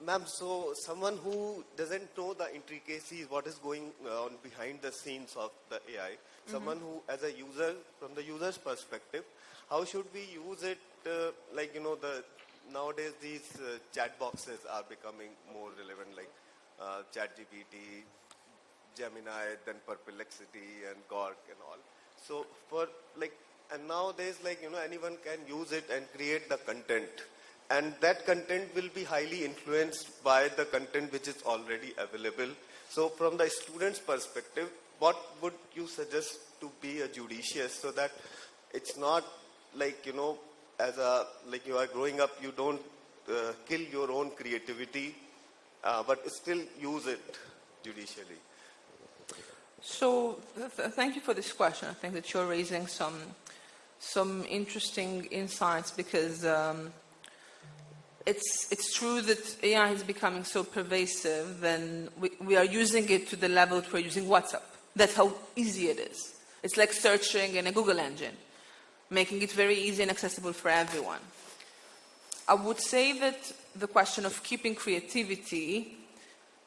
Ma'am, so someone who doesn't know the intricacies, what is going on behind the scenes of the AI, someone who, as a user, from the user's perspective, how should we use it? Nowadays these chat boxes are becoming more relevant, like ChatGPT, Gemini, then Perplexity and Gork and all. So and nowadays, anyone can use it and create the content. And that content will be highly influenced by the content which is already available. So from the student's perspective, what would you suggest to be a judicious so that it's not like you are growing up, you don't kill your own creativity, but still use it judicially? So thank you for this question. I think that you're raising some interesting insights because it's true that AI is becoming so pervasive, and we are using it to the level that we're using WhatsApp. That's how easy it is. It's like searching in a Google engine, making it very easy and accessible for everyone. I would say that the question of keeping creativity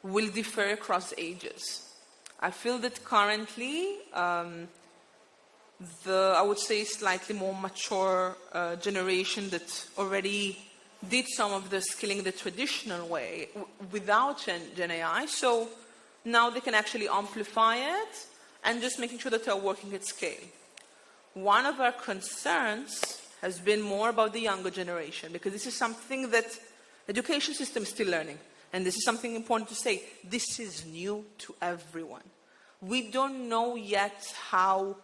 will differ across ages. I feel that currently, I would say slightly more mature generation that already did some of the skilling the traditional way without Gen AI, so now they can actually amplify it and just making sure that they're working at scale. One of our concerns has been more about the younger generation, because this is something that the education system is still learning. And this is something important to say. This is new to everyone. We don't know yet how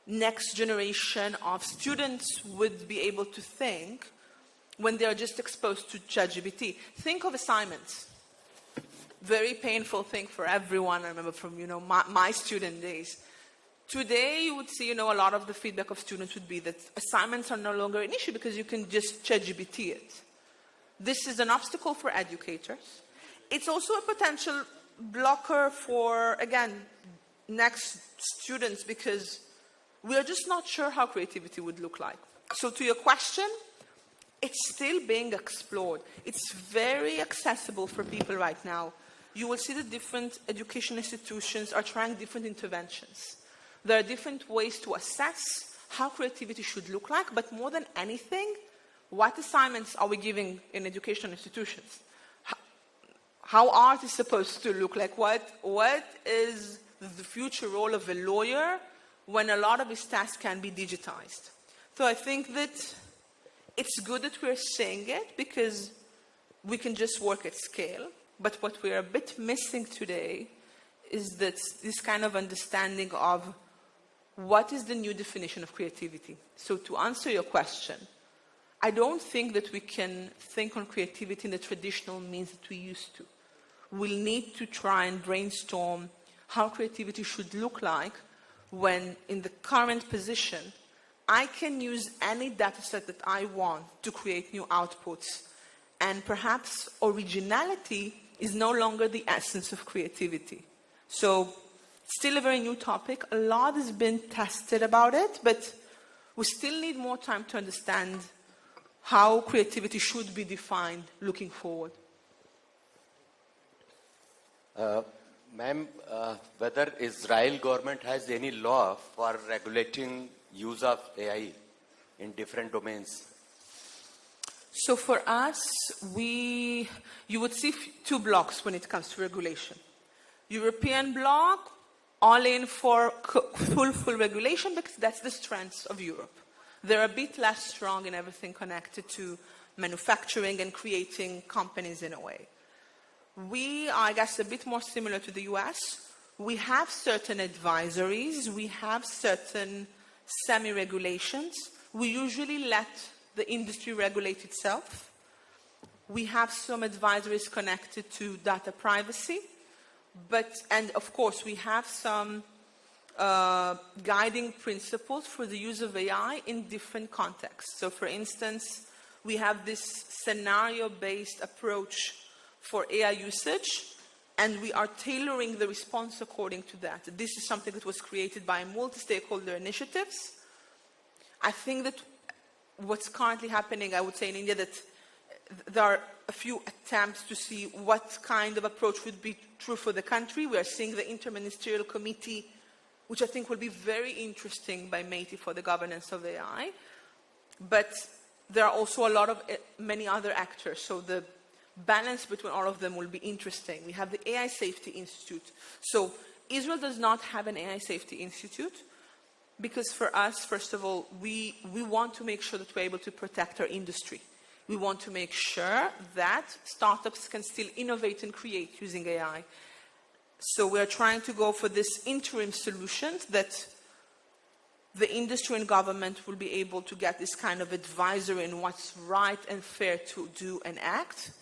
next generation of students would be able to think when they are just exposed to ChatGPT. Think of assignments. Very painful thing for everyone. I remember from my student days. Today, you would see, a lot of the feedback of students would be that assignments are no longer an issue because you can just ChatGPT it. This is an obstacle for educators. It's also a potential blocker for, again, next students, because we are just not sure how creativity would look like. So to your question, it's still being explored. It's very accessible for people right now. You will see that different education institutions are trying different interventions. There are different ways to assess how creativity should look like, but more than anything, what assignments are we giving in education institutions? How art is supposed to look like? What is the future role of a lawyer when a lot of his tasks can be digitized? So I think that it's good that we're saying it because we can just work at scale. But what we're a bit missing today is that this kind of understanding of what is the new definition of creativity. So to answer your question, I don't think that we can think on creativity in the traditional means that we used to. We'll need to try and brainstorm how creativity should look like when, in the current position, I can use any data set that I want to create new outputs. And perhaps originality is no longer the essence of creativity. So, still a very new topic. A lot has been tested about it, but we still need more time to understand how creativity should be defined looking forward. Ma'am, whether Israel government has any law for regulating use of AI in different domains? So for us, you would see two blocks when it comes to regulation. European bloc, all in for full regulation, because that's the strength of Europe. They're a bit less strong in everything connected to manufacturing and creating companies in a way. We are, I guess, a bit more similar to the US. We have certain advisories. We have certain semi-regulations. We usually let the industry regulate itself. We have some advisories connected to data privacy. And of course, we have some guiding principles for the use of AI in different contexts. So for instance, we have this scenario-based approach for AI usage, and we are tailoring the response according to that. This is something that was created by multi-stakeholder initiatives. I think that what's currently happening, I would say in India, that there are a few attempts to see what kind of approach would be true for the country. We are seeing the Interministerial Committee, which I think will be very interesting by METI for the governance of AI. But there are also a lot of many other actors, so the balance between all of them will be interesting. We have the AI Safety Institute. So Israel does not have an AI Safety Institute because for us, first of all, we want to make sure that we're able to protect our industry. We want to make sure that startups can still innovate and create using AI. So we're trying to go for this interim solutions that the industry and government will be able to get this kind of advisory in what's right and fair to do and act.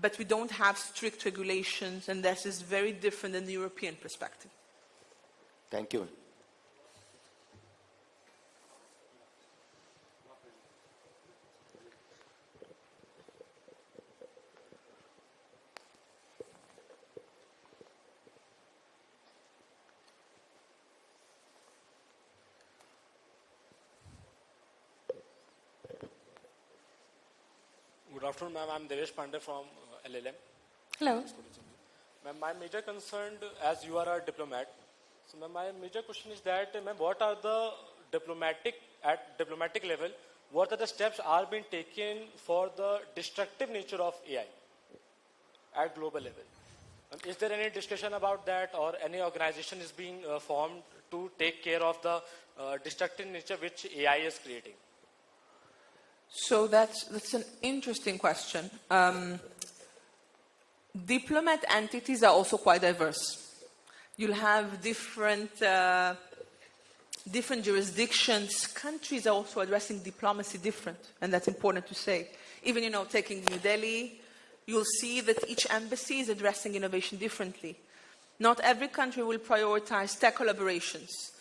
But we don't have strict regulations, and this is very different than the European perspective. Thank you. Good afternoon, ma'am. I'm Devesh Pandey from LLM. Hello. Ma'am, my major concern, as you are a diplomat, so ma'am, my major question is that, ma'am, what are the diplomatic level, what are the steps are being taken for the destructive nature of AI at global level? Is there any discussion about that, or any organization is being formed to take care of the destructive nature which AI is creating? So that's an interesting question. Diplomat entities are also quite diverse. You'll have different jurisdictions. Countries are also addressing diplomacy different, and that's important to say. Even, taking New Delhi, you'll see that each embassy is addressing innovation differently. Not every country will prioritize tech collaborations.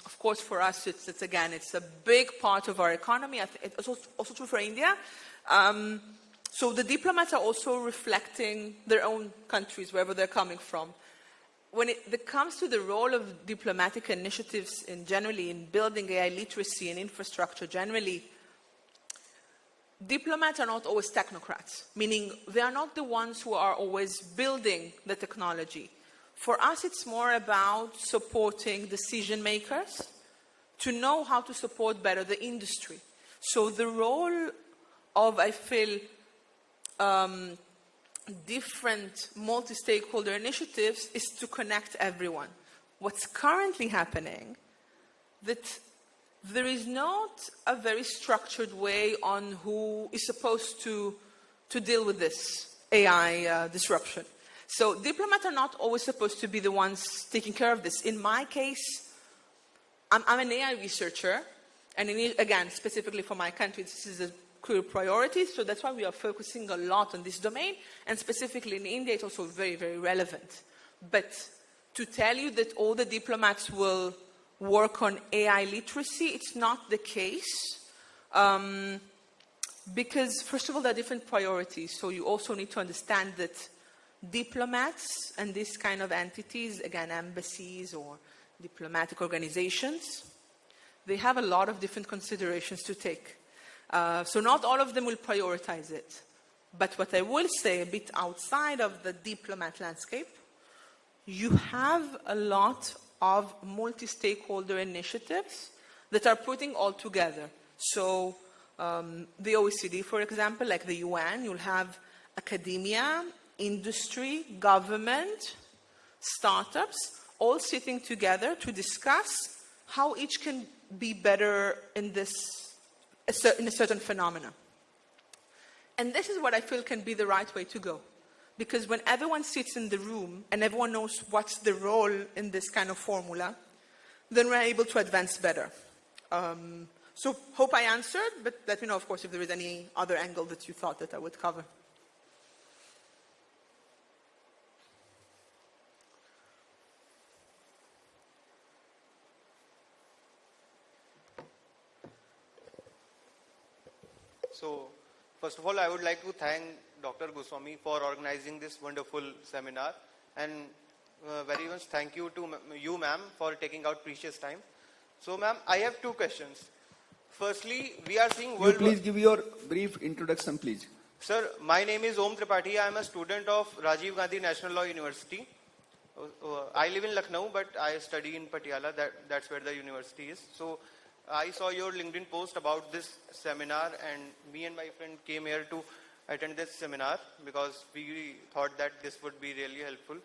Of course, for us, it's a big part of our economy. It's also true for India. So the diplomats are also reflecting their own countries, wherever they're coming from. When it comes to the role of diplomatic initiatives generally in building AI literacy and infrastructure generally, diplomats are not always technocrats, meaning they are not the ones who are always building the technology. For us, it's more about supporting decision makers to know how to support better the industry. So the role of, I feel, different multi-stakeholder initiatives is to connect everyone. What's currently happening, that there is not a very structured way on who is supposed to deal with this AI disruption. So diplomats are not always supposed to be the ones taking care of this. In my case, I'm an AI researcher, and again, specifically for my country, this is a clear priority, so that's why we are focusing a lot on this domain, and specifically in India, it's also very, very relevant. But to tell you that all the diplomats will work on AI literacy, it's not the case. Because, first of all, there are different priorities, so you also need to understand that diplomats and this kind of entities, again, embassies or diplomatic organizations, they have a lot of different considerations to take. So not all of them will prioritize it. But what I will say, a bit outside of the diplomat landscape, you have a lot of multi-stakeholder initiatives that are putting all together. So the OECD, for example, like the UN, you'll have academia, industry, government, startups, all sitting together to discuss how each can be better in a certain phenomena. And this is what I feel can be the right way to go. Because when everyone sits in the room and everyone knows what's the role in this kind of formula, then we're able to advance better. So hope I answered, but let me know, of course, if there is any other angle that you thought that I would cover. So, first of all, I would like to thank Dr. Goswami for organizing this wonderful seminar, and very much thank you to you, ma'am, for taking out precious time. So, ma'am, I have two questions. Firstly, we are seeing You world. please give your brief introduction, please. Sir, my name is Om Tripathi. I am a student of Rajiv Gandhi National Law University. I live in Lucknow, but I study in Patiala. That's where the university is. So I saw your LinkedIn post about this seminar, and me and my friend came here to attend this seminar because we thought that this would be really helpful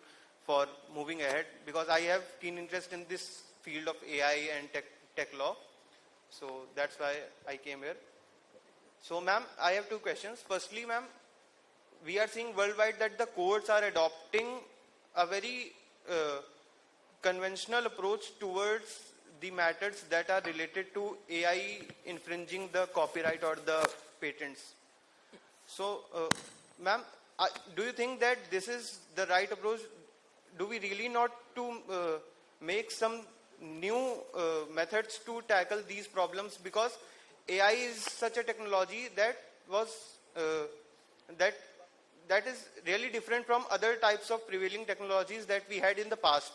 for moving ahead, because I have keen interest in this field of AI and tech law. So that's why I came here. So ma'am, I have two questions. Firstly, ma'am, we are seeing worldwide that the courts are adopting a very conventional approach towards the matters that are related to AI infringing the copyright or the patents. So, ma'am, do you think that this is the right approach? Do we really not to make some new methods to tackle these problems? Because AI is such a technology that was that is really different from other types of prevailing technologies that we had in the past.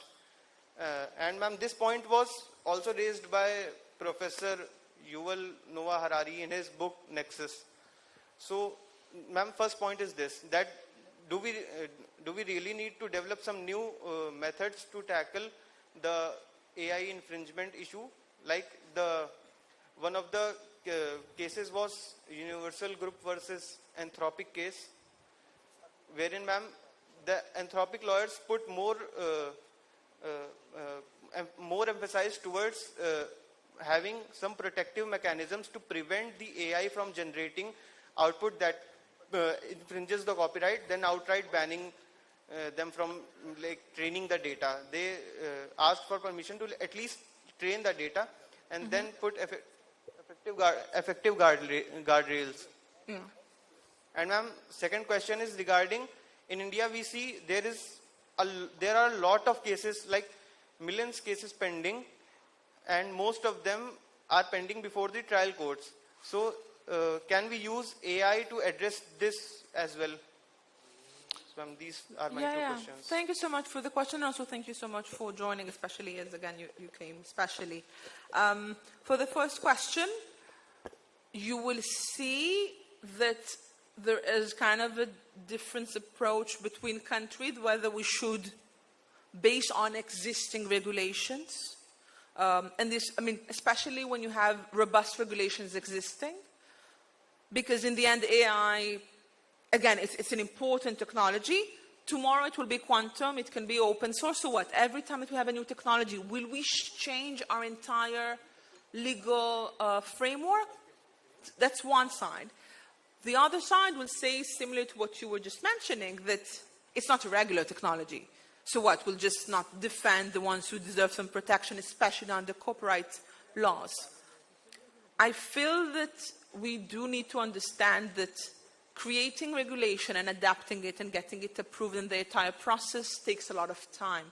And ma'am, this point was also raised by Professor Yuval Noah Harari in his book Nexus. So, ma'am, first point is this: that do we really need to develop some new methods to tackle the AI infringement issue? Like one of the cases was Universal Group versus Anthropic case, wherein, ma'am, the Anthropic lawyers put more emphasis towards having some protective mechanisms to prevent the AI from generating output that infringes the copyright, then outright banning them from like training the data. They asked for permission to at least train the data and then put effective guardrails. Yeah. And ma'am, second question is regarding, in India we see there are a lot of cases, like millions cases pending, and most of them are pending before the trial courts. So can we use AI to address this as well? So ma'am, these are my two questions. Thank you so much for the question. Also, thank you so much for joining, especially as, again, you came especially. For the first question, you will see that there is kind of a different approach between countries, whether we should, based on existing regulations, and this, I mean, especially when you have robust regulations existing, because in the end, AI, again, it's an important technology. Tomorrow it will be quantum, it can be open source. So what? Every time that we have a new technology, will we change our entire legal framework? That's one side. The other side will say, similar to what you were just mentioning, that it's not a regular technology. So what? We'll just not defend the ones who deserve some protection, especially under copyright laws. I feel that we do need to understand that creating regulation and adapting it and getting it approved in the entire process takes a lot of time.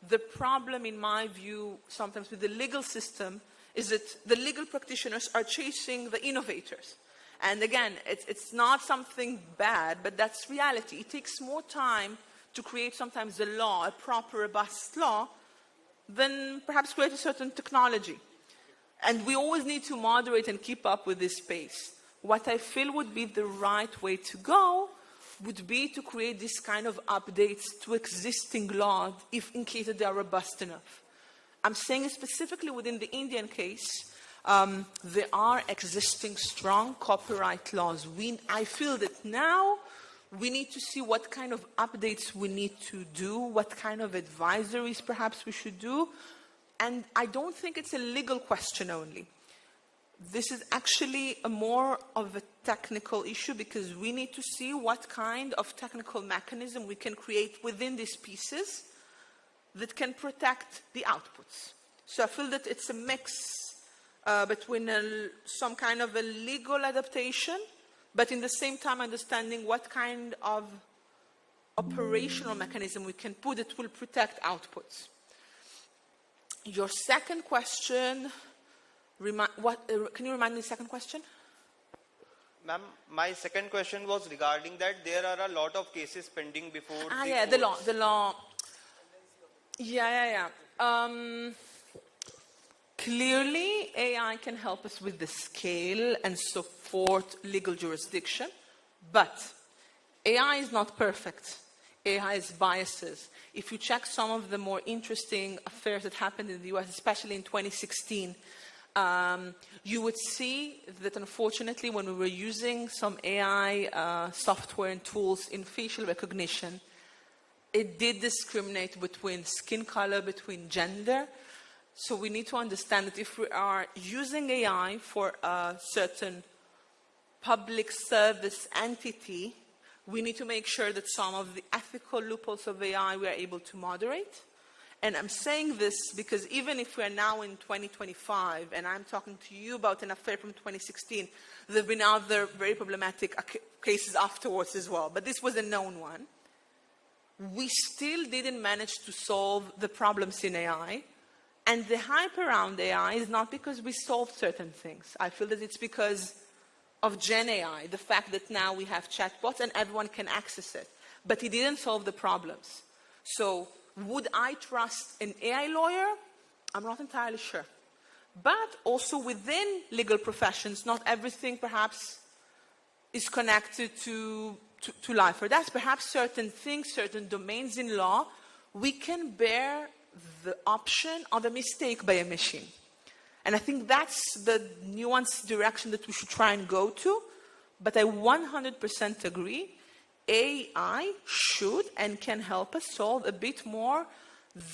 The problem, in my view, sometimes with the legal system is that the legal practitioners are chasing the innovators. And again, it's not something bad, but that's reality. It takes more time to create sometimes a law, a proper, robust law, than perhaps create a certain technology. And we always need to moderate and keep up with this pace. What I feel would be the right way to go would be to create this kind of updates to existing laws, if in case that they are robust enough. I'm saying it specifically within the Indian case. There are existing strong copyright laws. I feel that now we need to see what kind of updates we need to do, what kind of advisories perhaps we should do. And I don't think it's a legal question only. This is actually more of a technical issue, because we need to see what kind of technical mechanism we can create within these pieces that can protect the outputs. So I feel that it's a mix between some kind of a legal adaptation, but in the same time understanding what kind of operational mechanism we can put that will protect outputs. Your second question, can you remind me the second question? Ma'am, my second question was regarding that there are a lot of cases pending before the law. Yeah. Clearly, AI can help us with the scale and support legal jurisdiction, but AI is not perfect. AI has biases. If you check some of the more interesting affairs that happened in the US, especially in 2016, you would see that unfortunately when we were using some AI software and tools in facial recognition, it did discriminate between skin color, between gender. So we need to understand that if we are using AI for a certain public service entity, we need to make sure that some of the ethical loopholes of AI we are able to moderate. And I'm saying this because even if we are now in 2025, and I'm talking to you about an affair from 2016, there have been other very problematic cases afterwards as well, but this was a known one. We still didn't manage to solve the problems in AI. And the hype around AI is not because we solved certain things. I feel that it's because of Gen AI, the fact that now we have chatbots and everyone can access it. But it didn't solve the problems. So would I trust an AI lawyer? I'm not entirely sure. But also within legal professions, not everything perhaps is connected to life. Or that's perhaps certain things, certain domains in law, we can bear the option of a mistake by a machine. And I think that's the nuanced direction that we should try and go to. But I 100% agree, AI should and can help us solve a bit more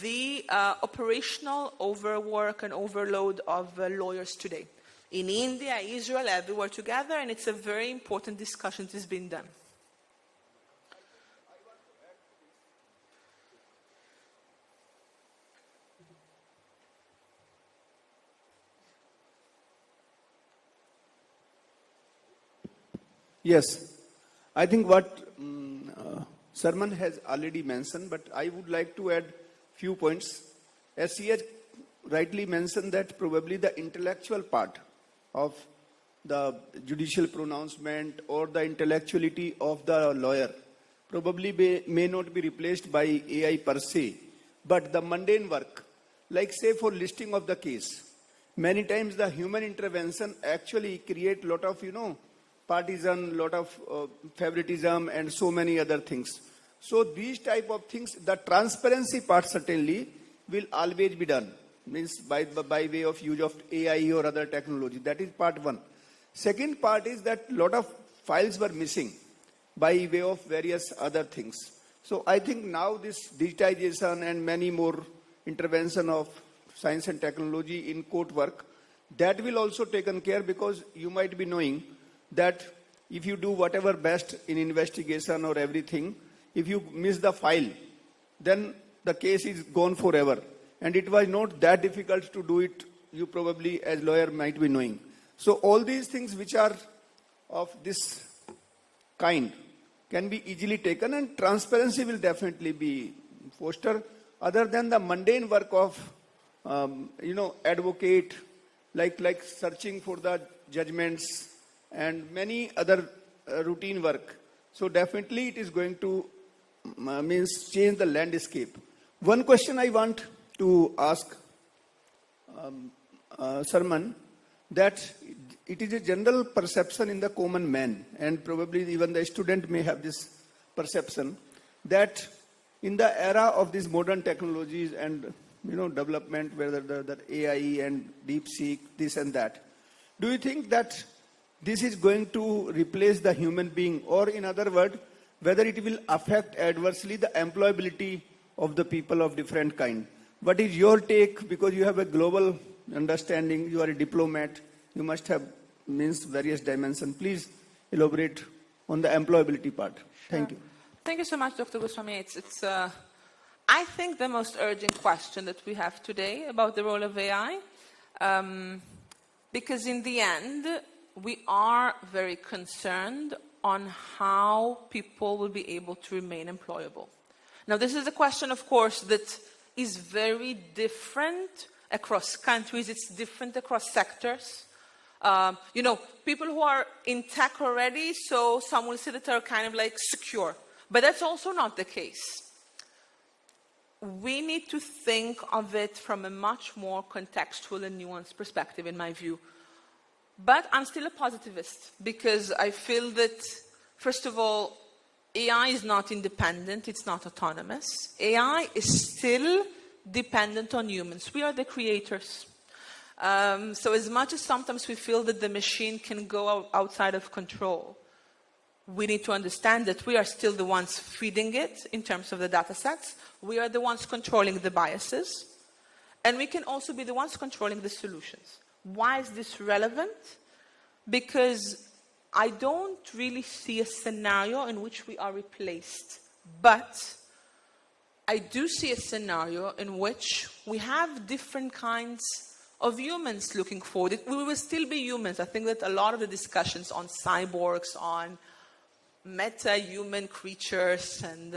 the operational overwork and overload of lawyers today. In India, Israel, everywhere together, and it's a very important discussion that has been done. Yes, I think what Sherman has already mentioned, but I would like to add few points. As he has rightly mentioned that probably the intellectual part of the judicial pronouncement or the intellectuality of the lawyer probably may not be replaced by AI per se, but the mundane work, like say for listing of the case, many times the human intervention actually create lot of, partisan, lot of favoritism and so many other things. So these type of things, the transparency part certainly will always be done, means by way of use of AI or other technology. That is part one. Second part is that lot of files were missing by way of various other things. So I think now this digitization and many more intervention of science and technology in court work, that will also taken care, because you might be knowing that if you do whatever best in investigation or everything, if you miss the file, then the case is gone forever. And it was not that difficult to do it, you probably as lawyer might be knowing. So all these things which are of this kind can be easily taken, and transparency will definitely be fostered, other than the mundane work of, advocate, like searching for the judgments and many other routine work. So definitely it is going to means change the landscape. One question I want to ask Sherman, that it is a general perception in the common man, and probably even the student may have this perception, that in the era of these modern technologies and development, whether the AI and DeepSeek, this and that, do you think that this is going to replace the human being, or in other words, whether it will affect adversely the employability of the people of different kind? What is your take? Because you have a global understanding, you are a diplomat, you must have means various dimensions. Please elaborate on the employability part. Thank you. Thank you so much, Dr. Goswami. It's I think the most urgent question that we have today about the role of AI, because in the end, we are very concerned on how people will be able to remain employable. Now, this is a question, of course, that is very different across countries. It's different across sectors. People who are in tech already, so some will say that they're kind of like secure. But that's also not the case. we need to think of it from a much more contextual and nuanced perspective, in my view. But I'm still a positivist because I feel that, first of all, AI is not independent, it's not autonomous. AI is still dependent on humans. We are the creators. So as much as sometimes we feel that the machine can go outside of control, we need to understand that we are still the ones feeding it in terms of the data sets. We are the ones controlling the biases. And we can also be the ones controlling the solutions. Why is this relevant? Because I don't really see a scenario in which we are replaced. But I do see a scenario in which we have different kinds of humans looking forward. We will still be humans. I think that a lot of the discussions on cyborgs, on meta-human creatures, and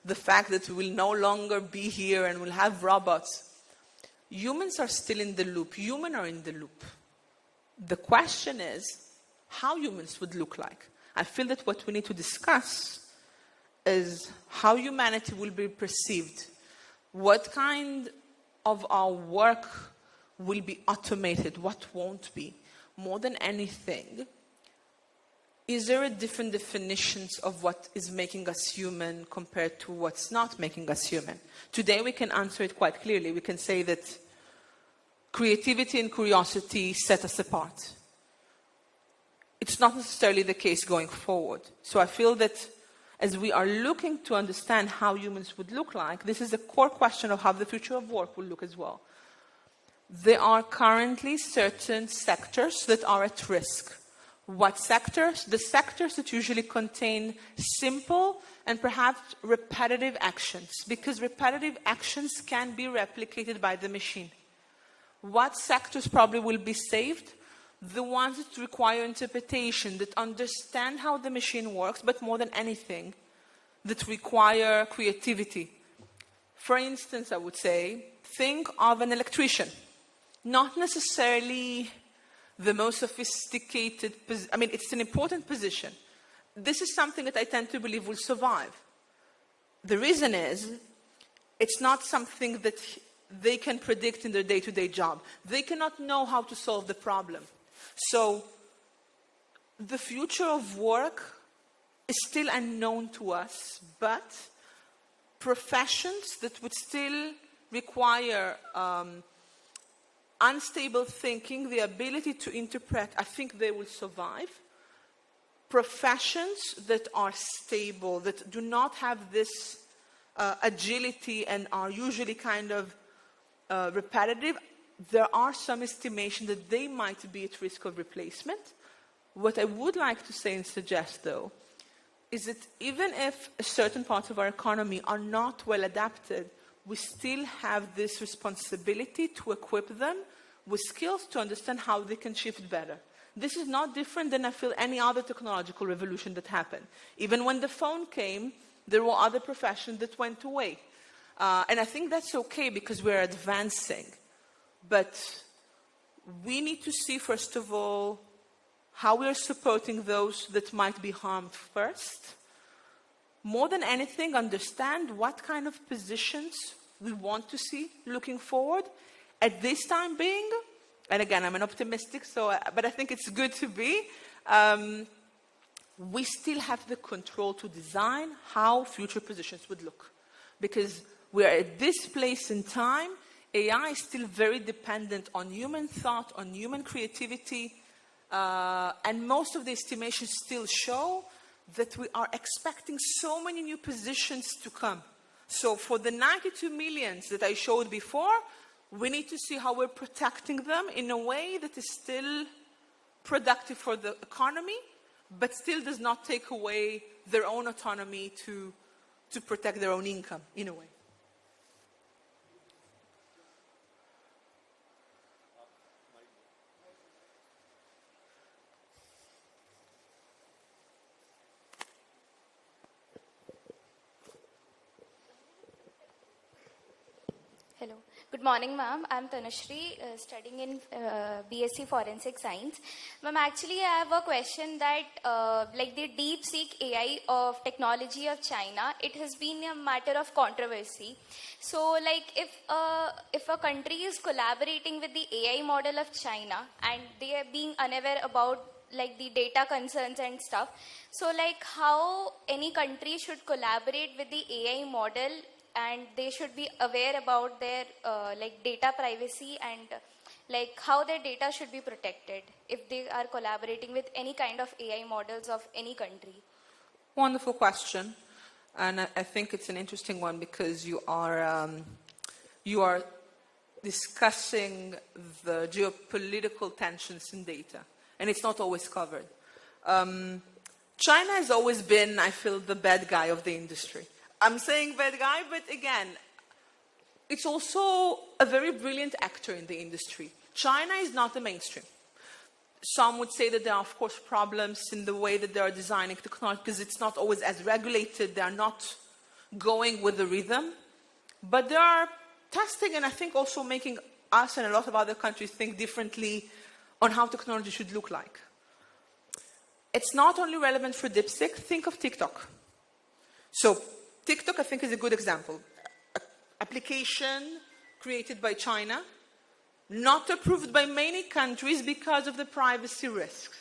the fact that we will no longer be here and we'll have robots, humans are still in the loop. Humans are in the loop. The question is how humans would look like. I feel that what we need to discuss is how humanity will be perceived. What kind of our work will be automated, what won't be. More than anything, is there a different definitions of what is making us human compared to what's not making us human? Today we can answer it quite clearly. We can say that creativity and curiosity set us apart. It's not necessarily the case going forward. So I feel that as we are looking to understand how humans would look like, this is a core question of how the future of work will look as well. There are currently certain sectors that are at risk. What sectors? The sectors that usually contain simple and perhaps repetitive actions, because repetitive actions can be replicated by the machine. What sectors probably will be saved? The ones that require interpretation, that understand how the machine works, but more than anything, that require creativity. For instance, I would say, think of an electrician. Not necessarily the most sophisticated, it's an important position. This is something that I tend to believe will survive. The reason is, it's not something that they can predict in their day-to-day job. They cannot know how to solve the problem. So, the future of work is still unknown to us, but professions that would still require unstable thinking, the ability to interpret, I think they will survive. Professions that are stable, that do not have this agility and are usually kind of repetitive, there are some estimation that they might be at risk of replacement. What I would like to say and suggest, though, is that even if a certain parts of our economy are not well adapted, we still have this responsibility to equip them with skills to understand how they can shift better. This is not different than I feel any other technological revolution that happened. Even when the phone came, there were other professions that went away. And I think that's okay because we're advancing. But we need to see, first of all, how we are supporting those that might be harmed first. More than anything, understand what kind of positions we want to see looking forward. At this time being, and again, I'm an optimistic, but I think it's good to be, we still have the control to design how future positions would look. Because we are at this place in time, AI is still very dependent on human thought, on human creativity, and most of the estimations still show that we are expecting so many new positions to come. So for the 92 millions that I showed before, we need to see how we're protecting them in a way that is still productive for the economy, but still does not take away their own autonomy to protect their own income, in a way. Hello. Good Good morning, ma'am. I'm Tanushree, studying in BSc Forensic Science. Ma'am, actually, I have a question that, like the DeepSeek AI of technology of China, it has been a matter of controversy. So, like, if a country is collaborating with the AI model of China and they are being unaware about like the data concerns and stuff, so like how any country should collaborate with the AI model and they should be aware about their like data privacy and like how their data should be protected if they are collaborating with any kind of AI models of any country. Wonderful question. And I think it's an interesting one because you are discussing the geopolitical tensions in data, and it's not always covered. China has always been, I feel, the bad guy of the industry. I'm saying bad guy, but again, it's also a very brilliant actor in the industry. China is not the mainstream. Some would say that there are, of course, problems in the way that they are designing technology because it's not always as regulated. They are not going with the rhythm. But they are testing and I think also making us and a lot of other countries think differently on how technology should look like. It's not only relevant for DeepSeek. Think of TikTok. So TikTok, I think, is a good example. Application created by China, not approved by many countries because of the privacy risks.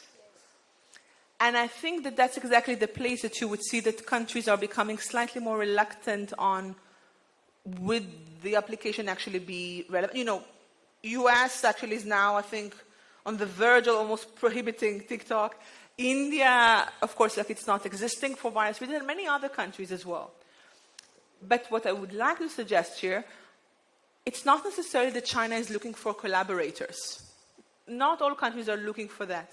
And I think that that's exactly the place that you would see that countries are becoming slightly more reluctant on would the application actually be relevant. You know, US actually is now, I think, on the verge of almost prohibiting TikTok. India, of course, like it's not existing for various reasons, and many other countries as well. But what I would like to suggest here, it's not necessarily that China is looking for collaborators. Not all countries are looking for that.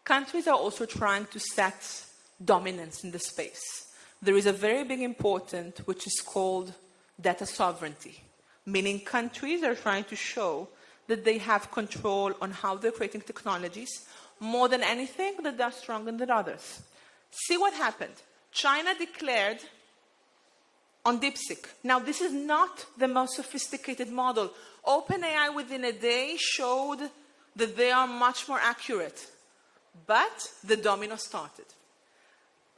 Countries are also trying to set dominance in the space. There is a very big important, which is called data sovereignty, meaning countries are trying to show that they have control on how they're creating technologies, more than anything that they're stronger than others. See what happened. China declared on DeepSeek. Now, this is not the most sophisticated model. OpenAI within a day showed that they are much more accurate. But the domino started.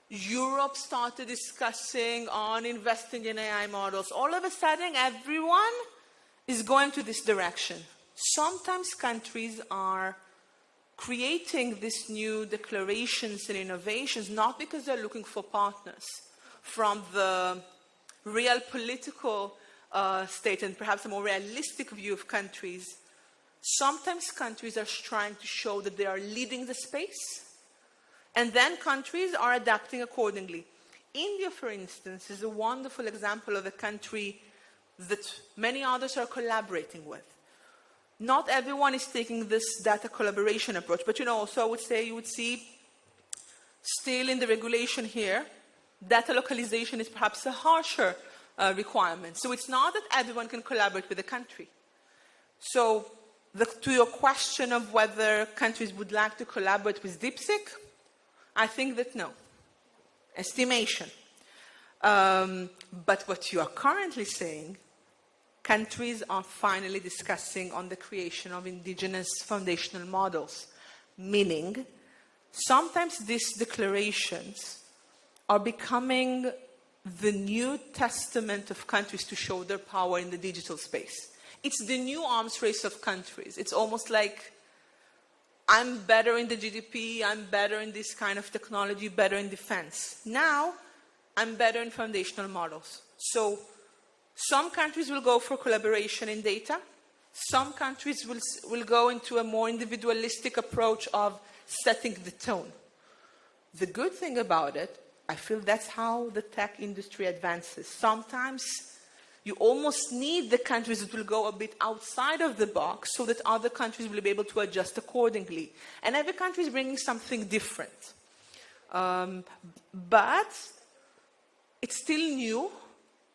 Europe started discussing on investing in AI models. All of a sudden, everyone is going to this direction. Sometimes countries are creating these new declarations and innovations not because they're looking for partners from the real political state and perhaps a more realistic view of countries. Sometimes countries are trying to show that they are leading the space, and then countries are adapting accordingly. India, for instance, is a wonderful example of a country that many others are collaborating with. Not everyone is taking this data collaboration approach, but also I would say you would see still in the regulation here, data localization is perhaps a harsher requirement. So it's not that everyone can collaborate with a country. So to your question of whether countries would like to collaborate with DeepSeek, I think that no. Estimation. But what you are currently saying, countries are finally discussing on the creation of indigenous foundational models, meaning sometimes these declarations are becoming the new testament of countries to show their power in the digital space. It's the new arms race of countries. It's almost like I'm better in the GDP, I'm better in this kind of technology, better in defense. Now, I'm better in foundational models. So some countries will go for collaboration in data. Some countries will go into a more individualistic approach of setting the tone. The good thing about it, I feel that's how the tech industry advances. Sometimes you almost need the countries that will go a bit outside of the box so that other countries will be able to adjust accordingly. And every country is bringing something different. But it's still new.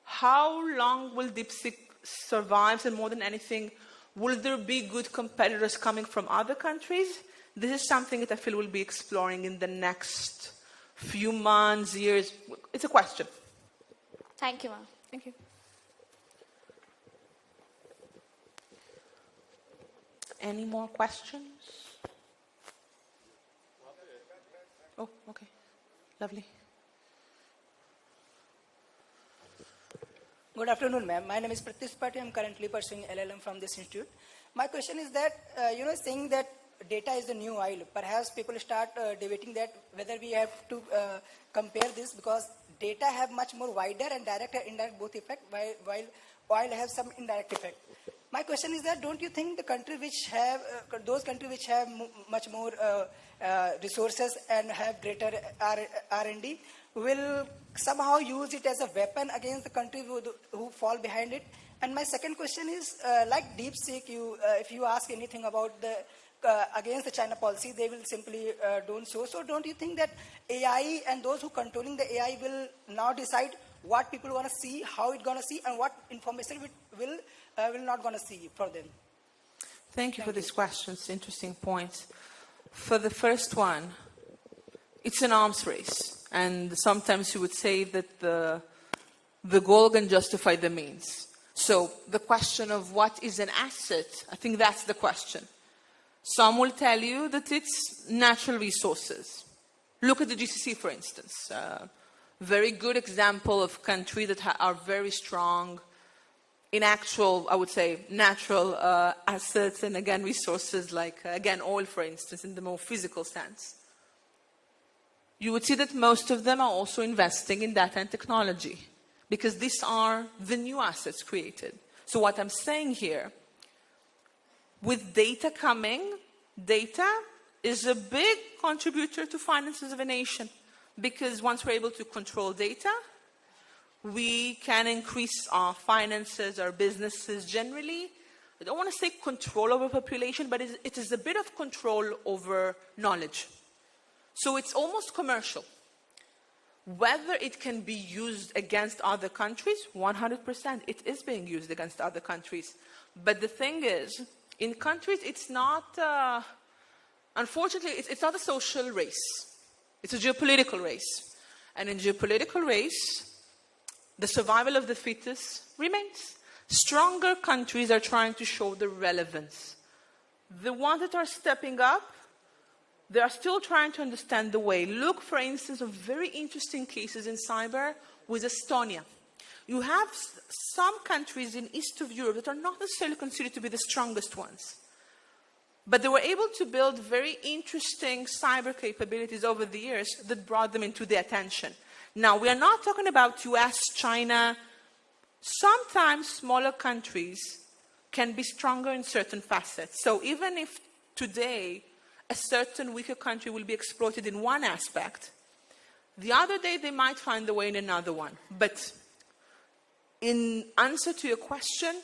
How long will DeepSeek survive? And more than anything, will there be good competitors coming from other countries? This is something that I feel we'll be exploring in the next few months, years. It's a question. Thank you, ma'am. Thank you. Any more questions? Oh, okay. Lovely. Good afternoon, ma'am. My name is Pratyush Pati. I'm currently pursuing LLM from this institute. My question is that, saying that data is the new oil, perhaps people start debating that whether we have to compare this, because data have much more wider and direct and indirect both effect, while oil has some indirect effect. My question is that, don't you think the country which have, those countries which have much more resources and have greater R&D will somehow use it as a weapon against the country who fall behind it? And my second question is, like DeepSeek, if you ask anything about the against the China policy, they will simply don't so. So don't you think that AI and those who controlling the AI will now decide what people want to see, how it's going to see, and what information will not going to see for them? Thank you for these questions. Interesting points. For the first one, it's an arms race. And sometimes you would say that the goal can justify the means. So the question of what is an asset, I think that's the question. Some will tell you that it's natural resources. Look at the GCC, for instance. Very good example of countries that are very strong in actual, I would say, natural assets and, again, resources like, again, oil, for instance, in the more physical sense. You would see that most of them are also investing in data and technology because these are the new assets created. So what I'm saying here, with data coming, data is a big contributor to finances of a nation because once we're able to control data, we can increase our finances, our businesses generally. I don't want to say control over population, but it is a bit of control over knowledge. So it's almost commercial. Whether it can be used against other countries, 100%, it is being used against other countries. But the thing is, in countries, it's not, unfortunately, it's not a social race. It's a geopolitical race. And in geopolitical race, the survival of the fittest remains. Stronger countries are trying to show the relevance. The ones that are stepping up, they are still trying to understand the way. Look, for instance, of very interesting cases in cyber with Estonia. You have some countries in East of Europe that are not necessarily considered to be the strongest ones. But they were able to build very interesting cyber capabilities over the years that brought them into the attention. Now, we are not talking about US, China. Sometimes smaller countries can be stronger in certain facets. So even if today a certain weaker country will be exploited in one aspect, the other day they might find a way in another one. But in answer to your question,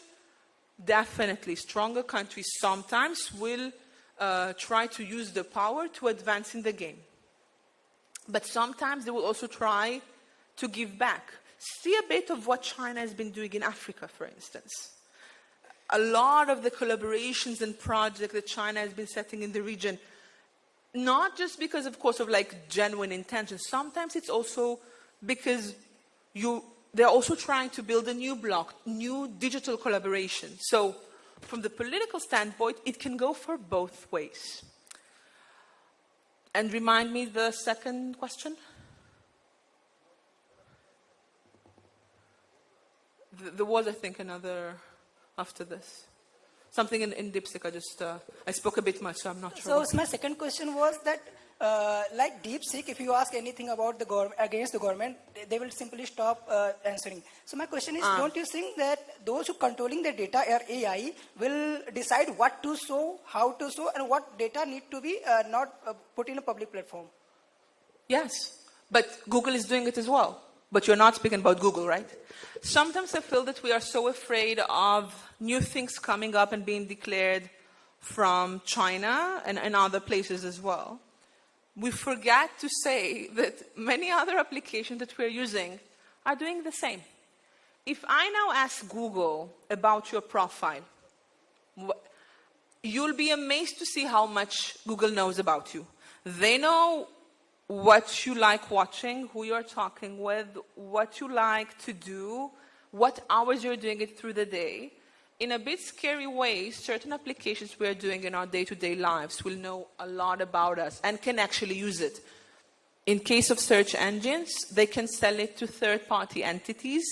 definitely stronger countries sometimes will try to use the power to advance in the game. But sometimes they will also try to give back. See a bit of what China has been doing in Africa, for instance. A lot of the collaborations and projects that China has been setting in the region, not just because, of course, of like genuine intentions. Sometimes it's also because they're also trying to build a new block, new digital collaboration. So from the political standpoint, it can go for both ways. And remind me the second question? There was, I think, another after this. Something in DeepSeek, I spoke a bit much, so I'm not sure. So my second question was that, like DeepSeek, if you ask anything about against the government, they will simply stop answering. So my question is, don't you think that those who controlling the data or AI will decide what to show, how to show, and what data need to be not put in a public platform? Yes, but Google is doing it as well. But you're not speaking about Google, right? Sometimes I feel that we are so afraid of new things coming up and being declared from China and other places as well. We forget to say that many other applications that we're using are doing the same. If I now ask Google about your profile, you'll be amazed to see how much Google knows about you. They know what you like watching, who you're talking with, what you like to do, what hours you're doing it through the day. in a bit scary way, certain applications we are doing in our day-to-day lives will know a lot about us and can actually use it. In case of search engines, they can sell it to third-party entities,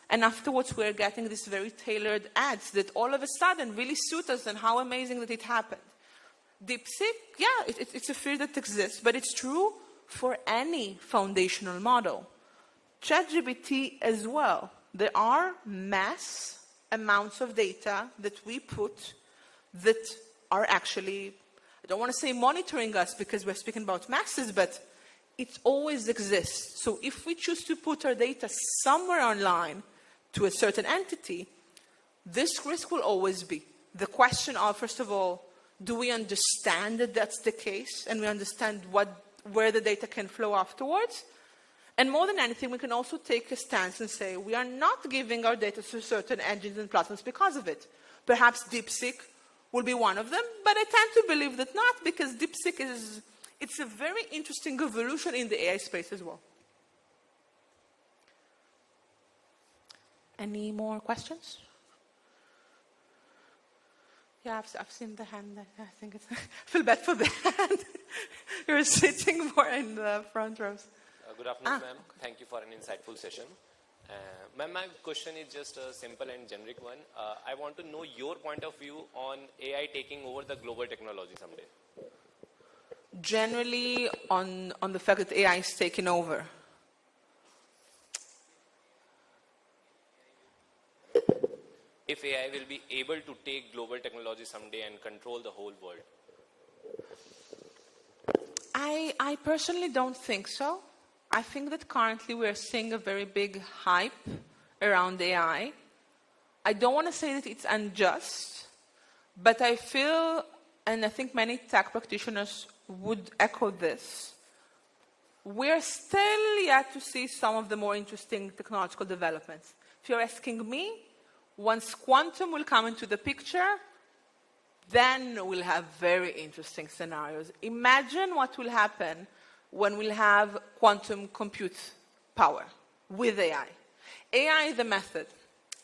and afterwards we're getting these very tailored ads that all of a sudden really suit us, and how amazing that it happened. DeepSeek, yeah, it's a fear that exists, but it's true for any foundational model. ChatGPT as well. There are mass amounts of data that we put that are actually, I don't want to say monitoring us because we're speaking about masses, but it always exists. So if we choose to put our data somewhere online to a certain entity, this risk will always be. The question of, first of all, do we understand that that's the case and we understand where the data can flow afterwards? And more than anything, we can also take a stance and say, we are not giving our data to certain engines and platforms because of it. Perhaps DeepSeek will be one of them, but I tend to believe that not, because DeepSeek it's a very interesting evolution in the AI space as well. Any more questions? Yeah, I've seen the hand. I think I feel bad for the hand. You're sitting more in the front rows. Good afternoon, ma'am. Thank you for an insightful session. Ma'am, my question is just a simple and generic one. I want to know your point of view on AI taking over the global technology someday. Generally, on the fact that AI is taking over. If AI will be able to take global technology someday and control the whole world? I personally don't think so. I think that currently we're seeing a very big hype around AI. I don't want to say that it's unjust, but I feel, and I think many tech practitioners would echo this, we're still yet to see some of the more interesting technological developments. If you're asking me, once quantum will come into the picture, then we'll have very interesting scenarios. Imagine what will happen when we'll have quantum compute power with AI. AI is the method.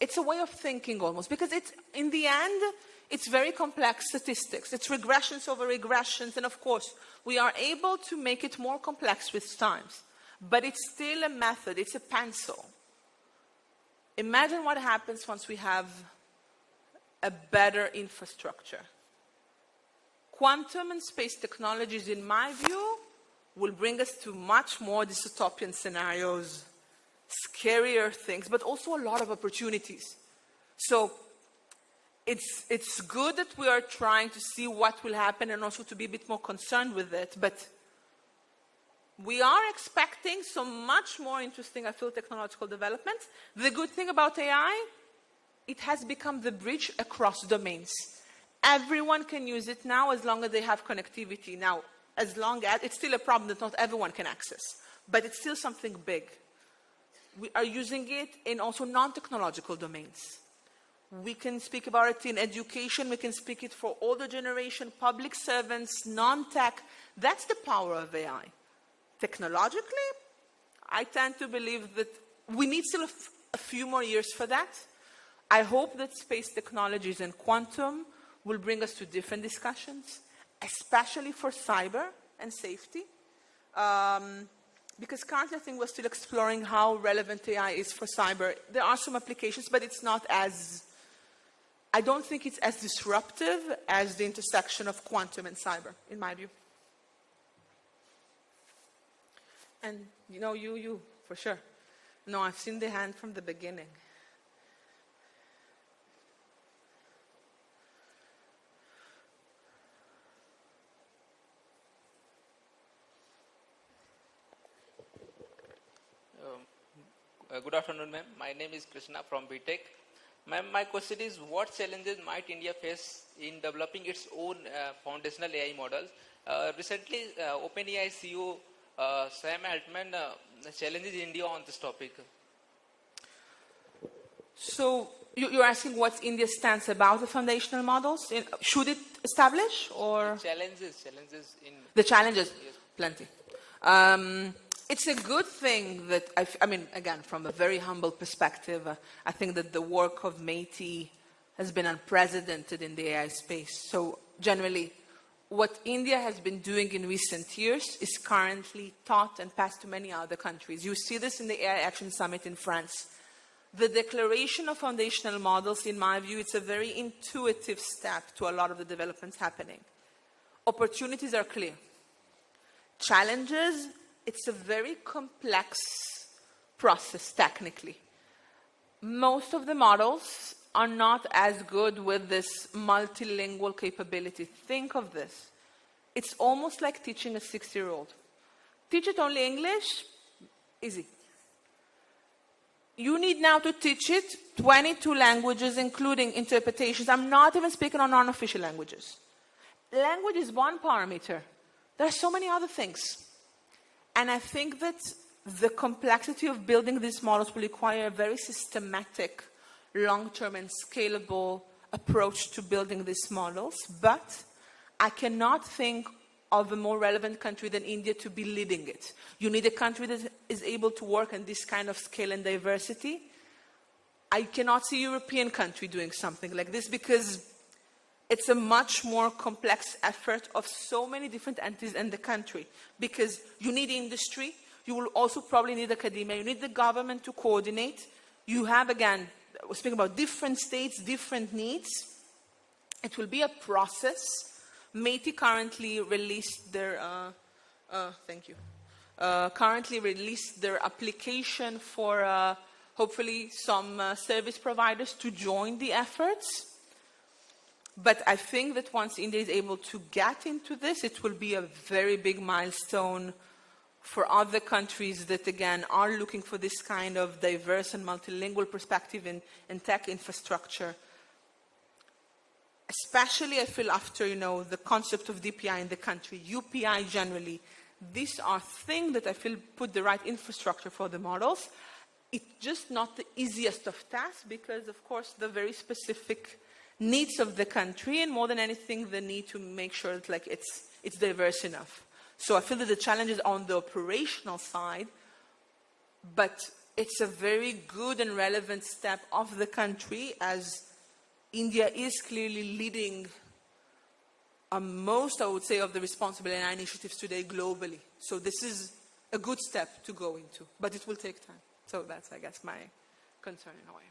It's a way of thinking almost, because it's, in the end, it's very complex statistics. It's regressions over regressions, and of course, we are able to make it more complex with times. But it's still a method, it's a pencil. Imagine what happens once we have a better infrastructure. Quantum and space technologies, in my view, will bring us to much more dystopian scenarios, scarier things, but also a lot of opportunities. So it's good that we are trying to see what will happen and also to be a bit more concerned with it, but we are expecting some much more interesting, I feel, technological developments. The good thing about AI, it has become the bridge across domains. Everyone can use it now as long as they have connectivity. Now, as long as, it's still a problem that not everyone can access, but it's still something big. We are using it in also non-technological domains. We can speak about it in education, we can speak it for older generation, public servants, non-tech. That's the power of AI. Technologically, I tend to believe that we need still a few more years for that. I hope that space technologies and quantum will bring us to different discussions, especially for cyber and safety. Because currently I think we're still exploring how relevant AI is for cyber. There are some applications, but it's not as, I don't think it's as disruptive as the intersection of quantum and cyber, in my view. And you know, you, for sure. No, I've seen the hand from the beginning. Good afternoon, ma'am. My name is Krishna from BTech. Ma'am, my question is, what challenges might India face in developing its own foundational AI models? Recently, OpenAI CEO Sam Altman challenges India on this topic. So you're asking what's India's stance about the foundational models? Should it establish, or? Challenges in... The challenges, yes. Plenty. It's a good thing that, I mean, again, from a very humble perspective, I think that the work of METI has been unprecedented in the AI space. So generally, what India has been doing in recent years is currently taught and passed to many other countries. You see this in the AI Action Summit in France. The declaration of foundational models, in my view, it's a very intuitive step to a lot of the developments happening. Opportunities are clear. Challenges, it's a very complex process technically. Most of the models are not as good with this multilingual capability. Think of this. It's almost like teaching a 6-year-old. Teach it only English, easy. You need now to teach it 22 languages, including interpretations. I'm not even speaking on non-official languages. Language is one parameter. There are so many other things. And I think that the complexity of building these models will require a very systematic, long-term and scalable approach to building these models. But I cannot think of a more relevant country than India to be leading it. You need a country that is able to work on this kind of scale and diversity. I cannot see a European country doing something like this because it's a much more complex effort of so many different entities in the country. Because you need industry, you will also probably need academia, you need the government to coordinate. You have, again, we're speaking about different states, different needs. It will be a process. METI currently released their, currently released their application for hopefully some service providers to join the efforts. But I think that once India is able to get into this, it will be a very big milestone for other countries that, again, are looking for this kind of diverse and multilingual perspective in tech infrastructure. Especially, I feel, after, the concept of DPI in the country, UPI generally. These are things that I feel put the right infrastructure for the models. It's just not the easiest of tasks because, of course, the very specific needs of the country, and more than anything, the need to make sure that it's diverse enough. So I feel that the challenge is on the operational side, but it's a very good and relevant step of the country as India is clearly leading most, I would say, of the responsible AI initiatives today globally. So this is a good step to go into, but it will take time. So that's, I guess, my concern in a way.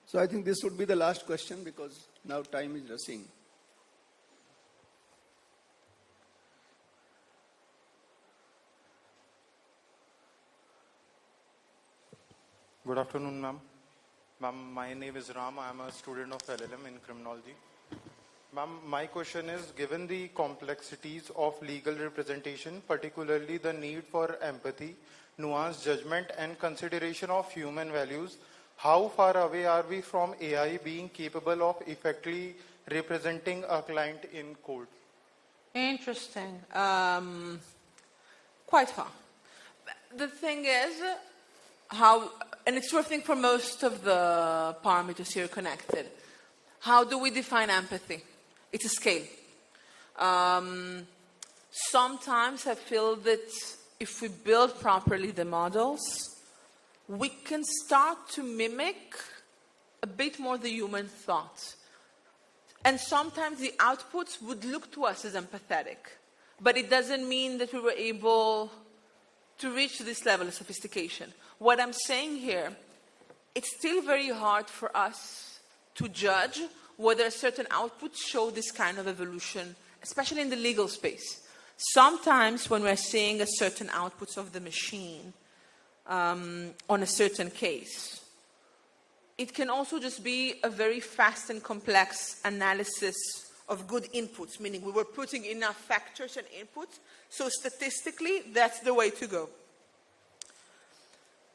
So I think this would be the last question because now time is rushing. Good afternoon, ma'am. Ma'am, my name is Ram. I am a student of LLM in criminology. Ma'am, my question is, given the complexities of legal representation, particularly the need for empathy, nuanced judgment, and consideration of human values, how far away are we from AI being capable of effectively representing a client in court? Interesting. Quite far. The thing is, and it's true, I think, for most of the parameters here connected. How do we define empathy? It's a scale. Sometimes I feel that if we build properly the models, we can start to mimic a bit more the human thought. And sometimes the outputs would look to us as empathetic, but it doesn't mean that we were able to reach this level of sophistication. What I'm saying here, it's still very hard for us to judge whether certain outputs show this kind of evolution, especially in the legal space. Sometimes when we're seeing a certain outputs of the machine on a certain case, it can also just be a very fast and complex analysis of good inputs, meaning we were putting enough factors and inputs, so statistically, that's the way to go.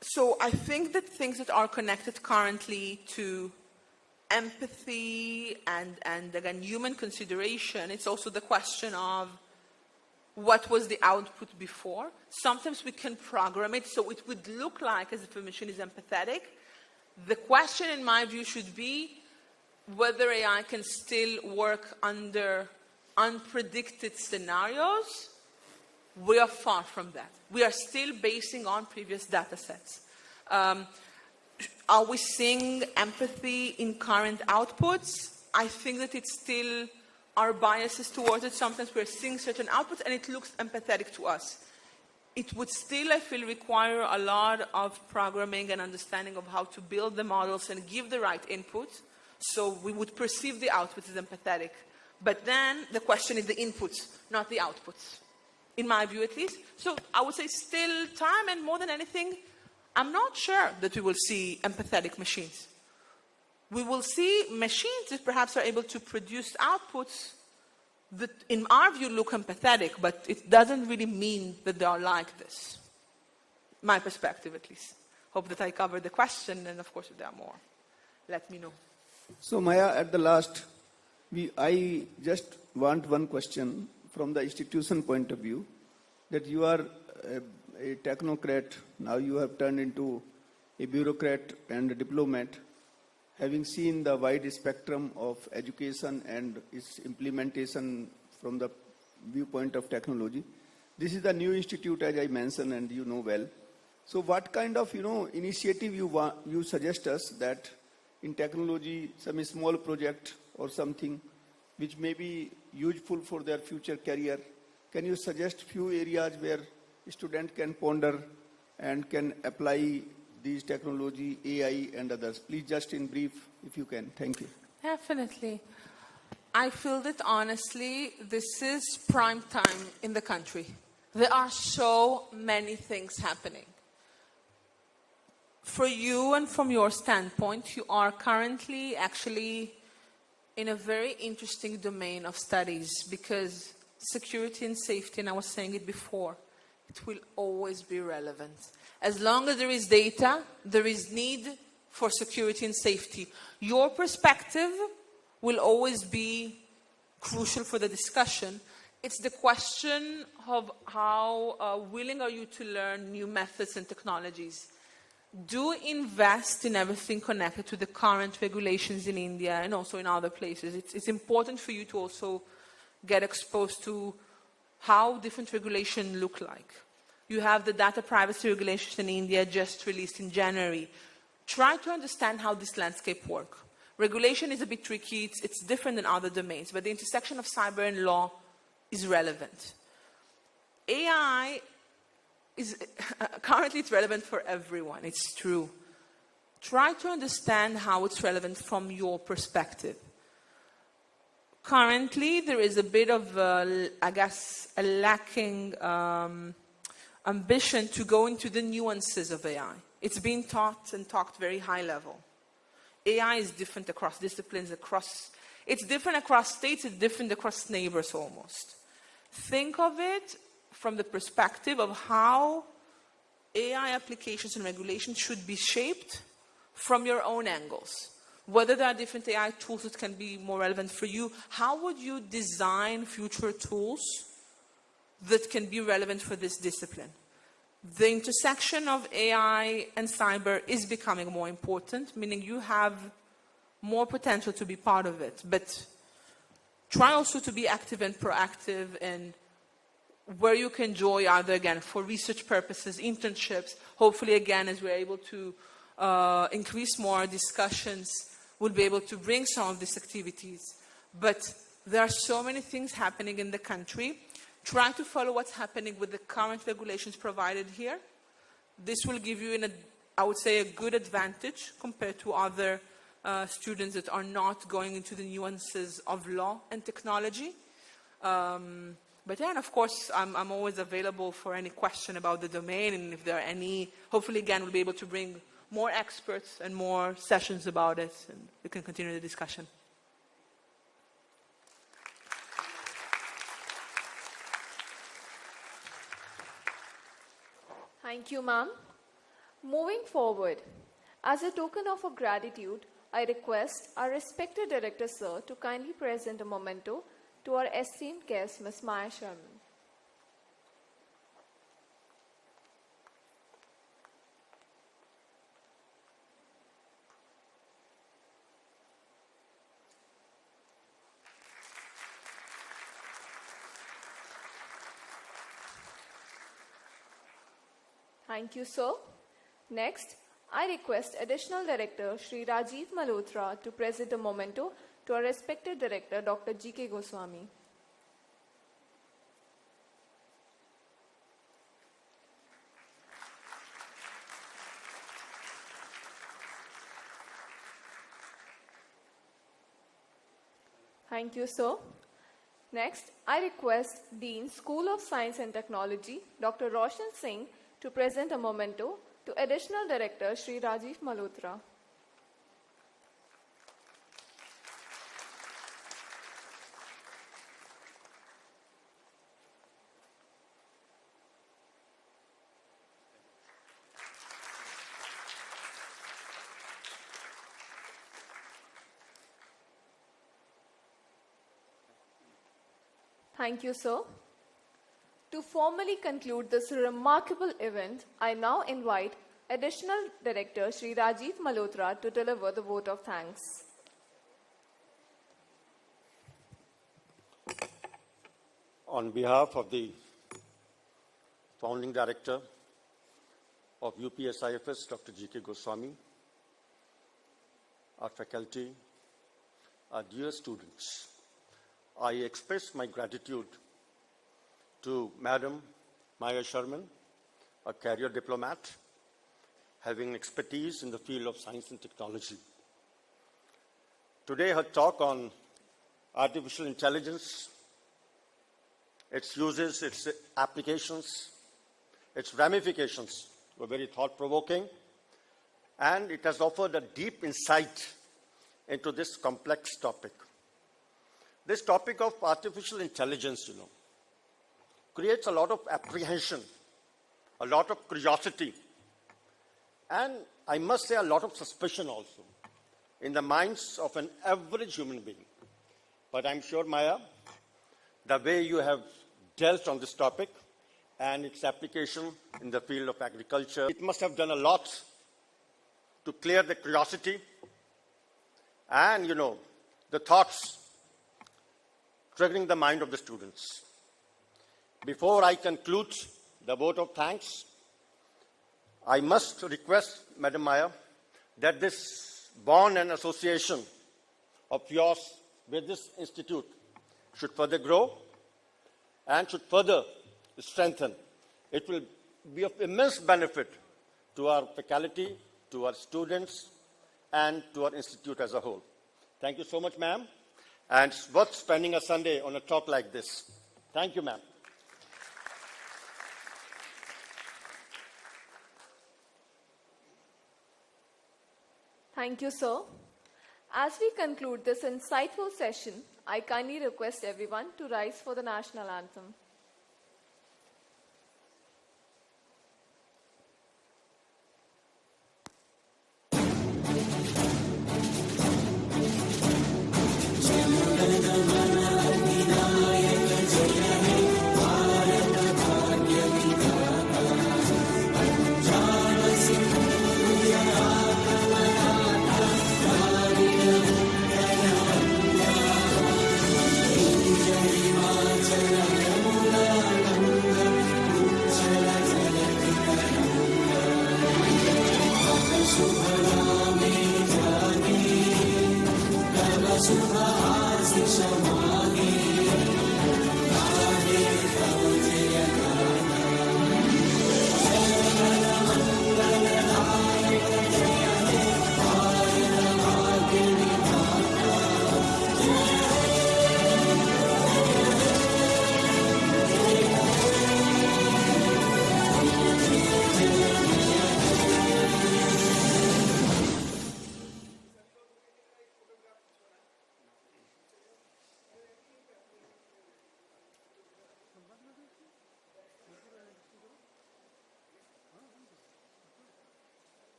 So I think that things that are connected currently to empathy and again, human consideration, it's also the question of what was the output before. Sometimes we can program it so it would look like as if a machine is empathetic. The question, in my view, should be whether AI can still work under unpredicted scenarios We are far from that. We are still basing on previous data sets. Are we seeing empathy in current outputs? I think that it's still our biases towards it. Sometimes we're seeing certain outputs and it looks empathetic to us. It would still, I feel, require a lot of programming and understanding of how to build the models and give the right input. So we would perceive the output as empathetic. But then the question is the inputs, not the outputs, in my view at least. So I would say still time, and more than anything, I'm not sure that we will see empathetic machines. We will see machines that perhaps are able to produce outputs that, in our view, look empathetic, but it doesn't really mean that they are like this. My perspective, at least. Hope that I covered the question, and of course, if there are more, let me know. So, Maya, at the last, I just want one question from the institution point of view, that you are a technocrat, now you have turned into a bureaucrat and a diplomat, having seen the wide spectrum of education and its implementation from the viewpoint of technology. This is the new institute, as I mentioned, and you know well. So what kind of, initiative you suggest us that in technology, some small project or something which may be useful for their future career? Can you suggest few areas where a student can ponder and can apply these technology, AI and others? Please just in brief, if you can. Thank you. Definitely. I feel that honestly, this is prime time in the country. There are so many things happening. For you and from your standpoint, you are currently actually in a very interesting domain of studies, because security and safety, and I was saying it before, it will always be relevant. As long as there is data, there is need for security and safety. Your perspective will always be crucial for the discussion. It's the question of how willing are you to learn new methods and technologies. Do invest in everything connected to the current regulations in India and also in other places. It's important for you to also get exposed to how different regulations look like. You have the data privacy regulations in India just released in January. Try to understand how this landscape works. Regulation is a bit tricky, it's different than other domains, but the intersection of cyber and law is relevant. AI is, currently it's relevant for everyone, it's true. Try to understand how it's relevant from your perspective. Currently, there is a bit of, a lacking ambition to go into the nuances of AI. It's being taught and talked very high level. AI is different across disciplines, it's different across states, it's different across neighbors almost. Think of it from the perspective of how AI applications and regulations should be shaped from your own angles. Whether there are different AI tools that can be more relevant for you, how would you design future tools that can be relevant for this discipline? The intersection of AI and cyber is becoming more important, meaning you have more potential to be part of it. But try also to be active and proactive, and where you can join either, again, for research purposes, internships, hopefully, again, as we're able to increase more discussions, we'll be able to bring some of these activities. But there are so many things happening in the country. Try to follow what's happening with the current regulations provided here. This will give you, I would say, a good advantage compared to other students that are not going into the nuances of law and technology. But then, of course, I'm always available for any question about the domain, and if there are any, hopefully, again, we'll be able to bring more experts and more sessions about it, and we can continue the discussion. Thank you, ma'am. Moving forward, as a token of our gratitude, I request our respected Director, Sir, to kindly present a memento to our esteemed guest, Ms. Maya Sherman. Thank you, sir. Next, I request Additional Director Shri Rajiv Malhotra to present a memento to our respected Director Dr. G.K. Goswami. Thank you, sir. Next, I request Dean, School of Science and Technology, Dr. Roshan Singh, to present a memento to Additional Director Shri Rajiv Malhotra. Thank you, sir. To formally conclude this remarkable event, I now invite Additional Director Shri Rajiv Malhotra to deliver the vote of thanks. On behalf of the founding director of UPSIFS, Dr. G.K. Goswami, our faculty, our dear students, I express my gratitude to Madam Maya Sherman, a career diplomat, having expertise in the field of science and technology. Today, her talk on artificial intelligence, its uses, its applications, its ramifications were very thought-provoking, and it has offered a deep insight into this complex topic. This topic of artificial intelligence, creates a lot of apprehension, a lot of curiosity, and I must say a lot of suspicion also in the minds of an average human being. But I'm sure, Maya, the way you have dealt on this topic and its application in the field of agriculture, it must have done a lot to clear the curiosity and, the thoughts triggering the mind of the students. Before I conclude the vote of thanks, I must request, Madam Maya, that this bond and association of yours with this institute should further grow and should further strengthen. It will be of immense benefit to our faculty, to our students, and to our institute as a whole. Thank you so much, ma'am. And it's worth spending a Sunday on a talk like this. Thank you, ma'am. Thank you, sir. As we conclude this insightful session, I kindly request everyone to rise for the national anthem.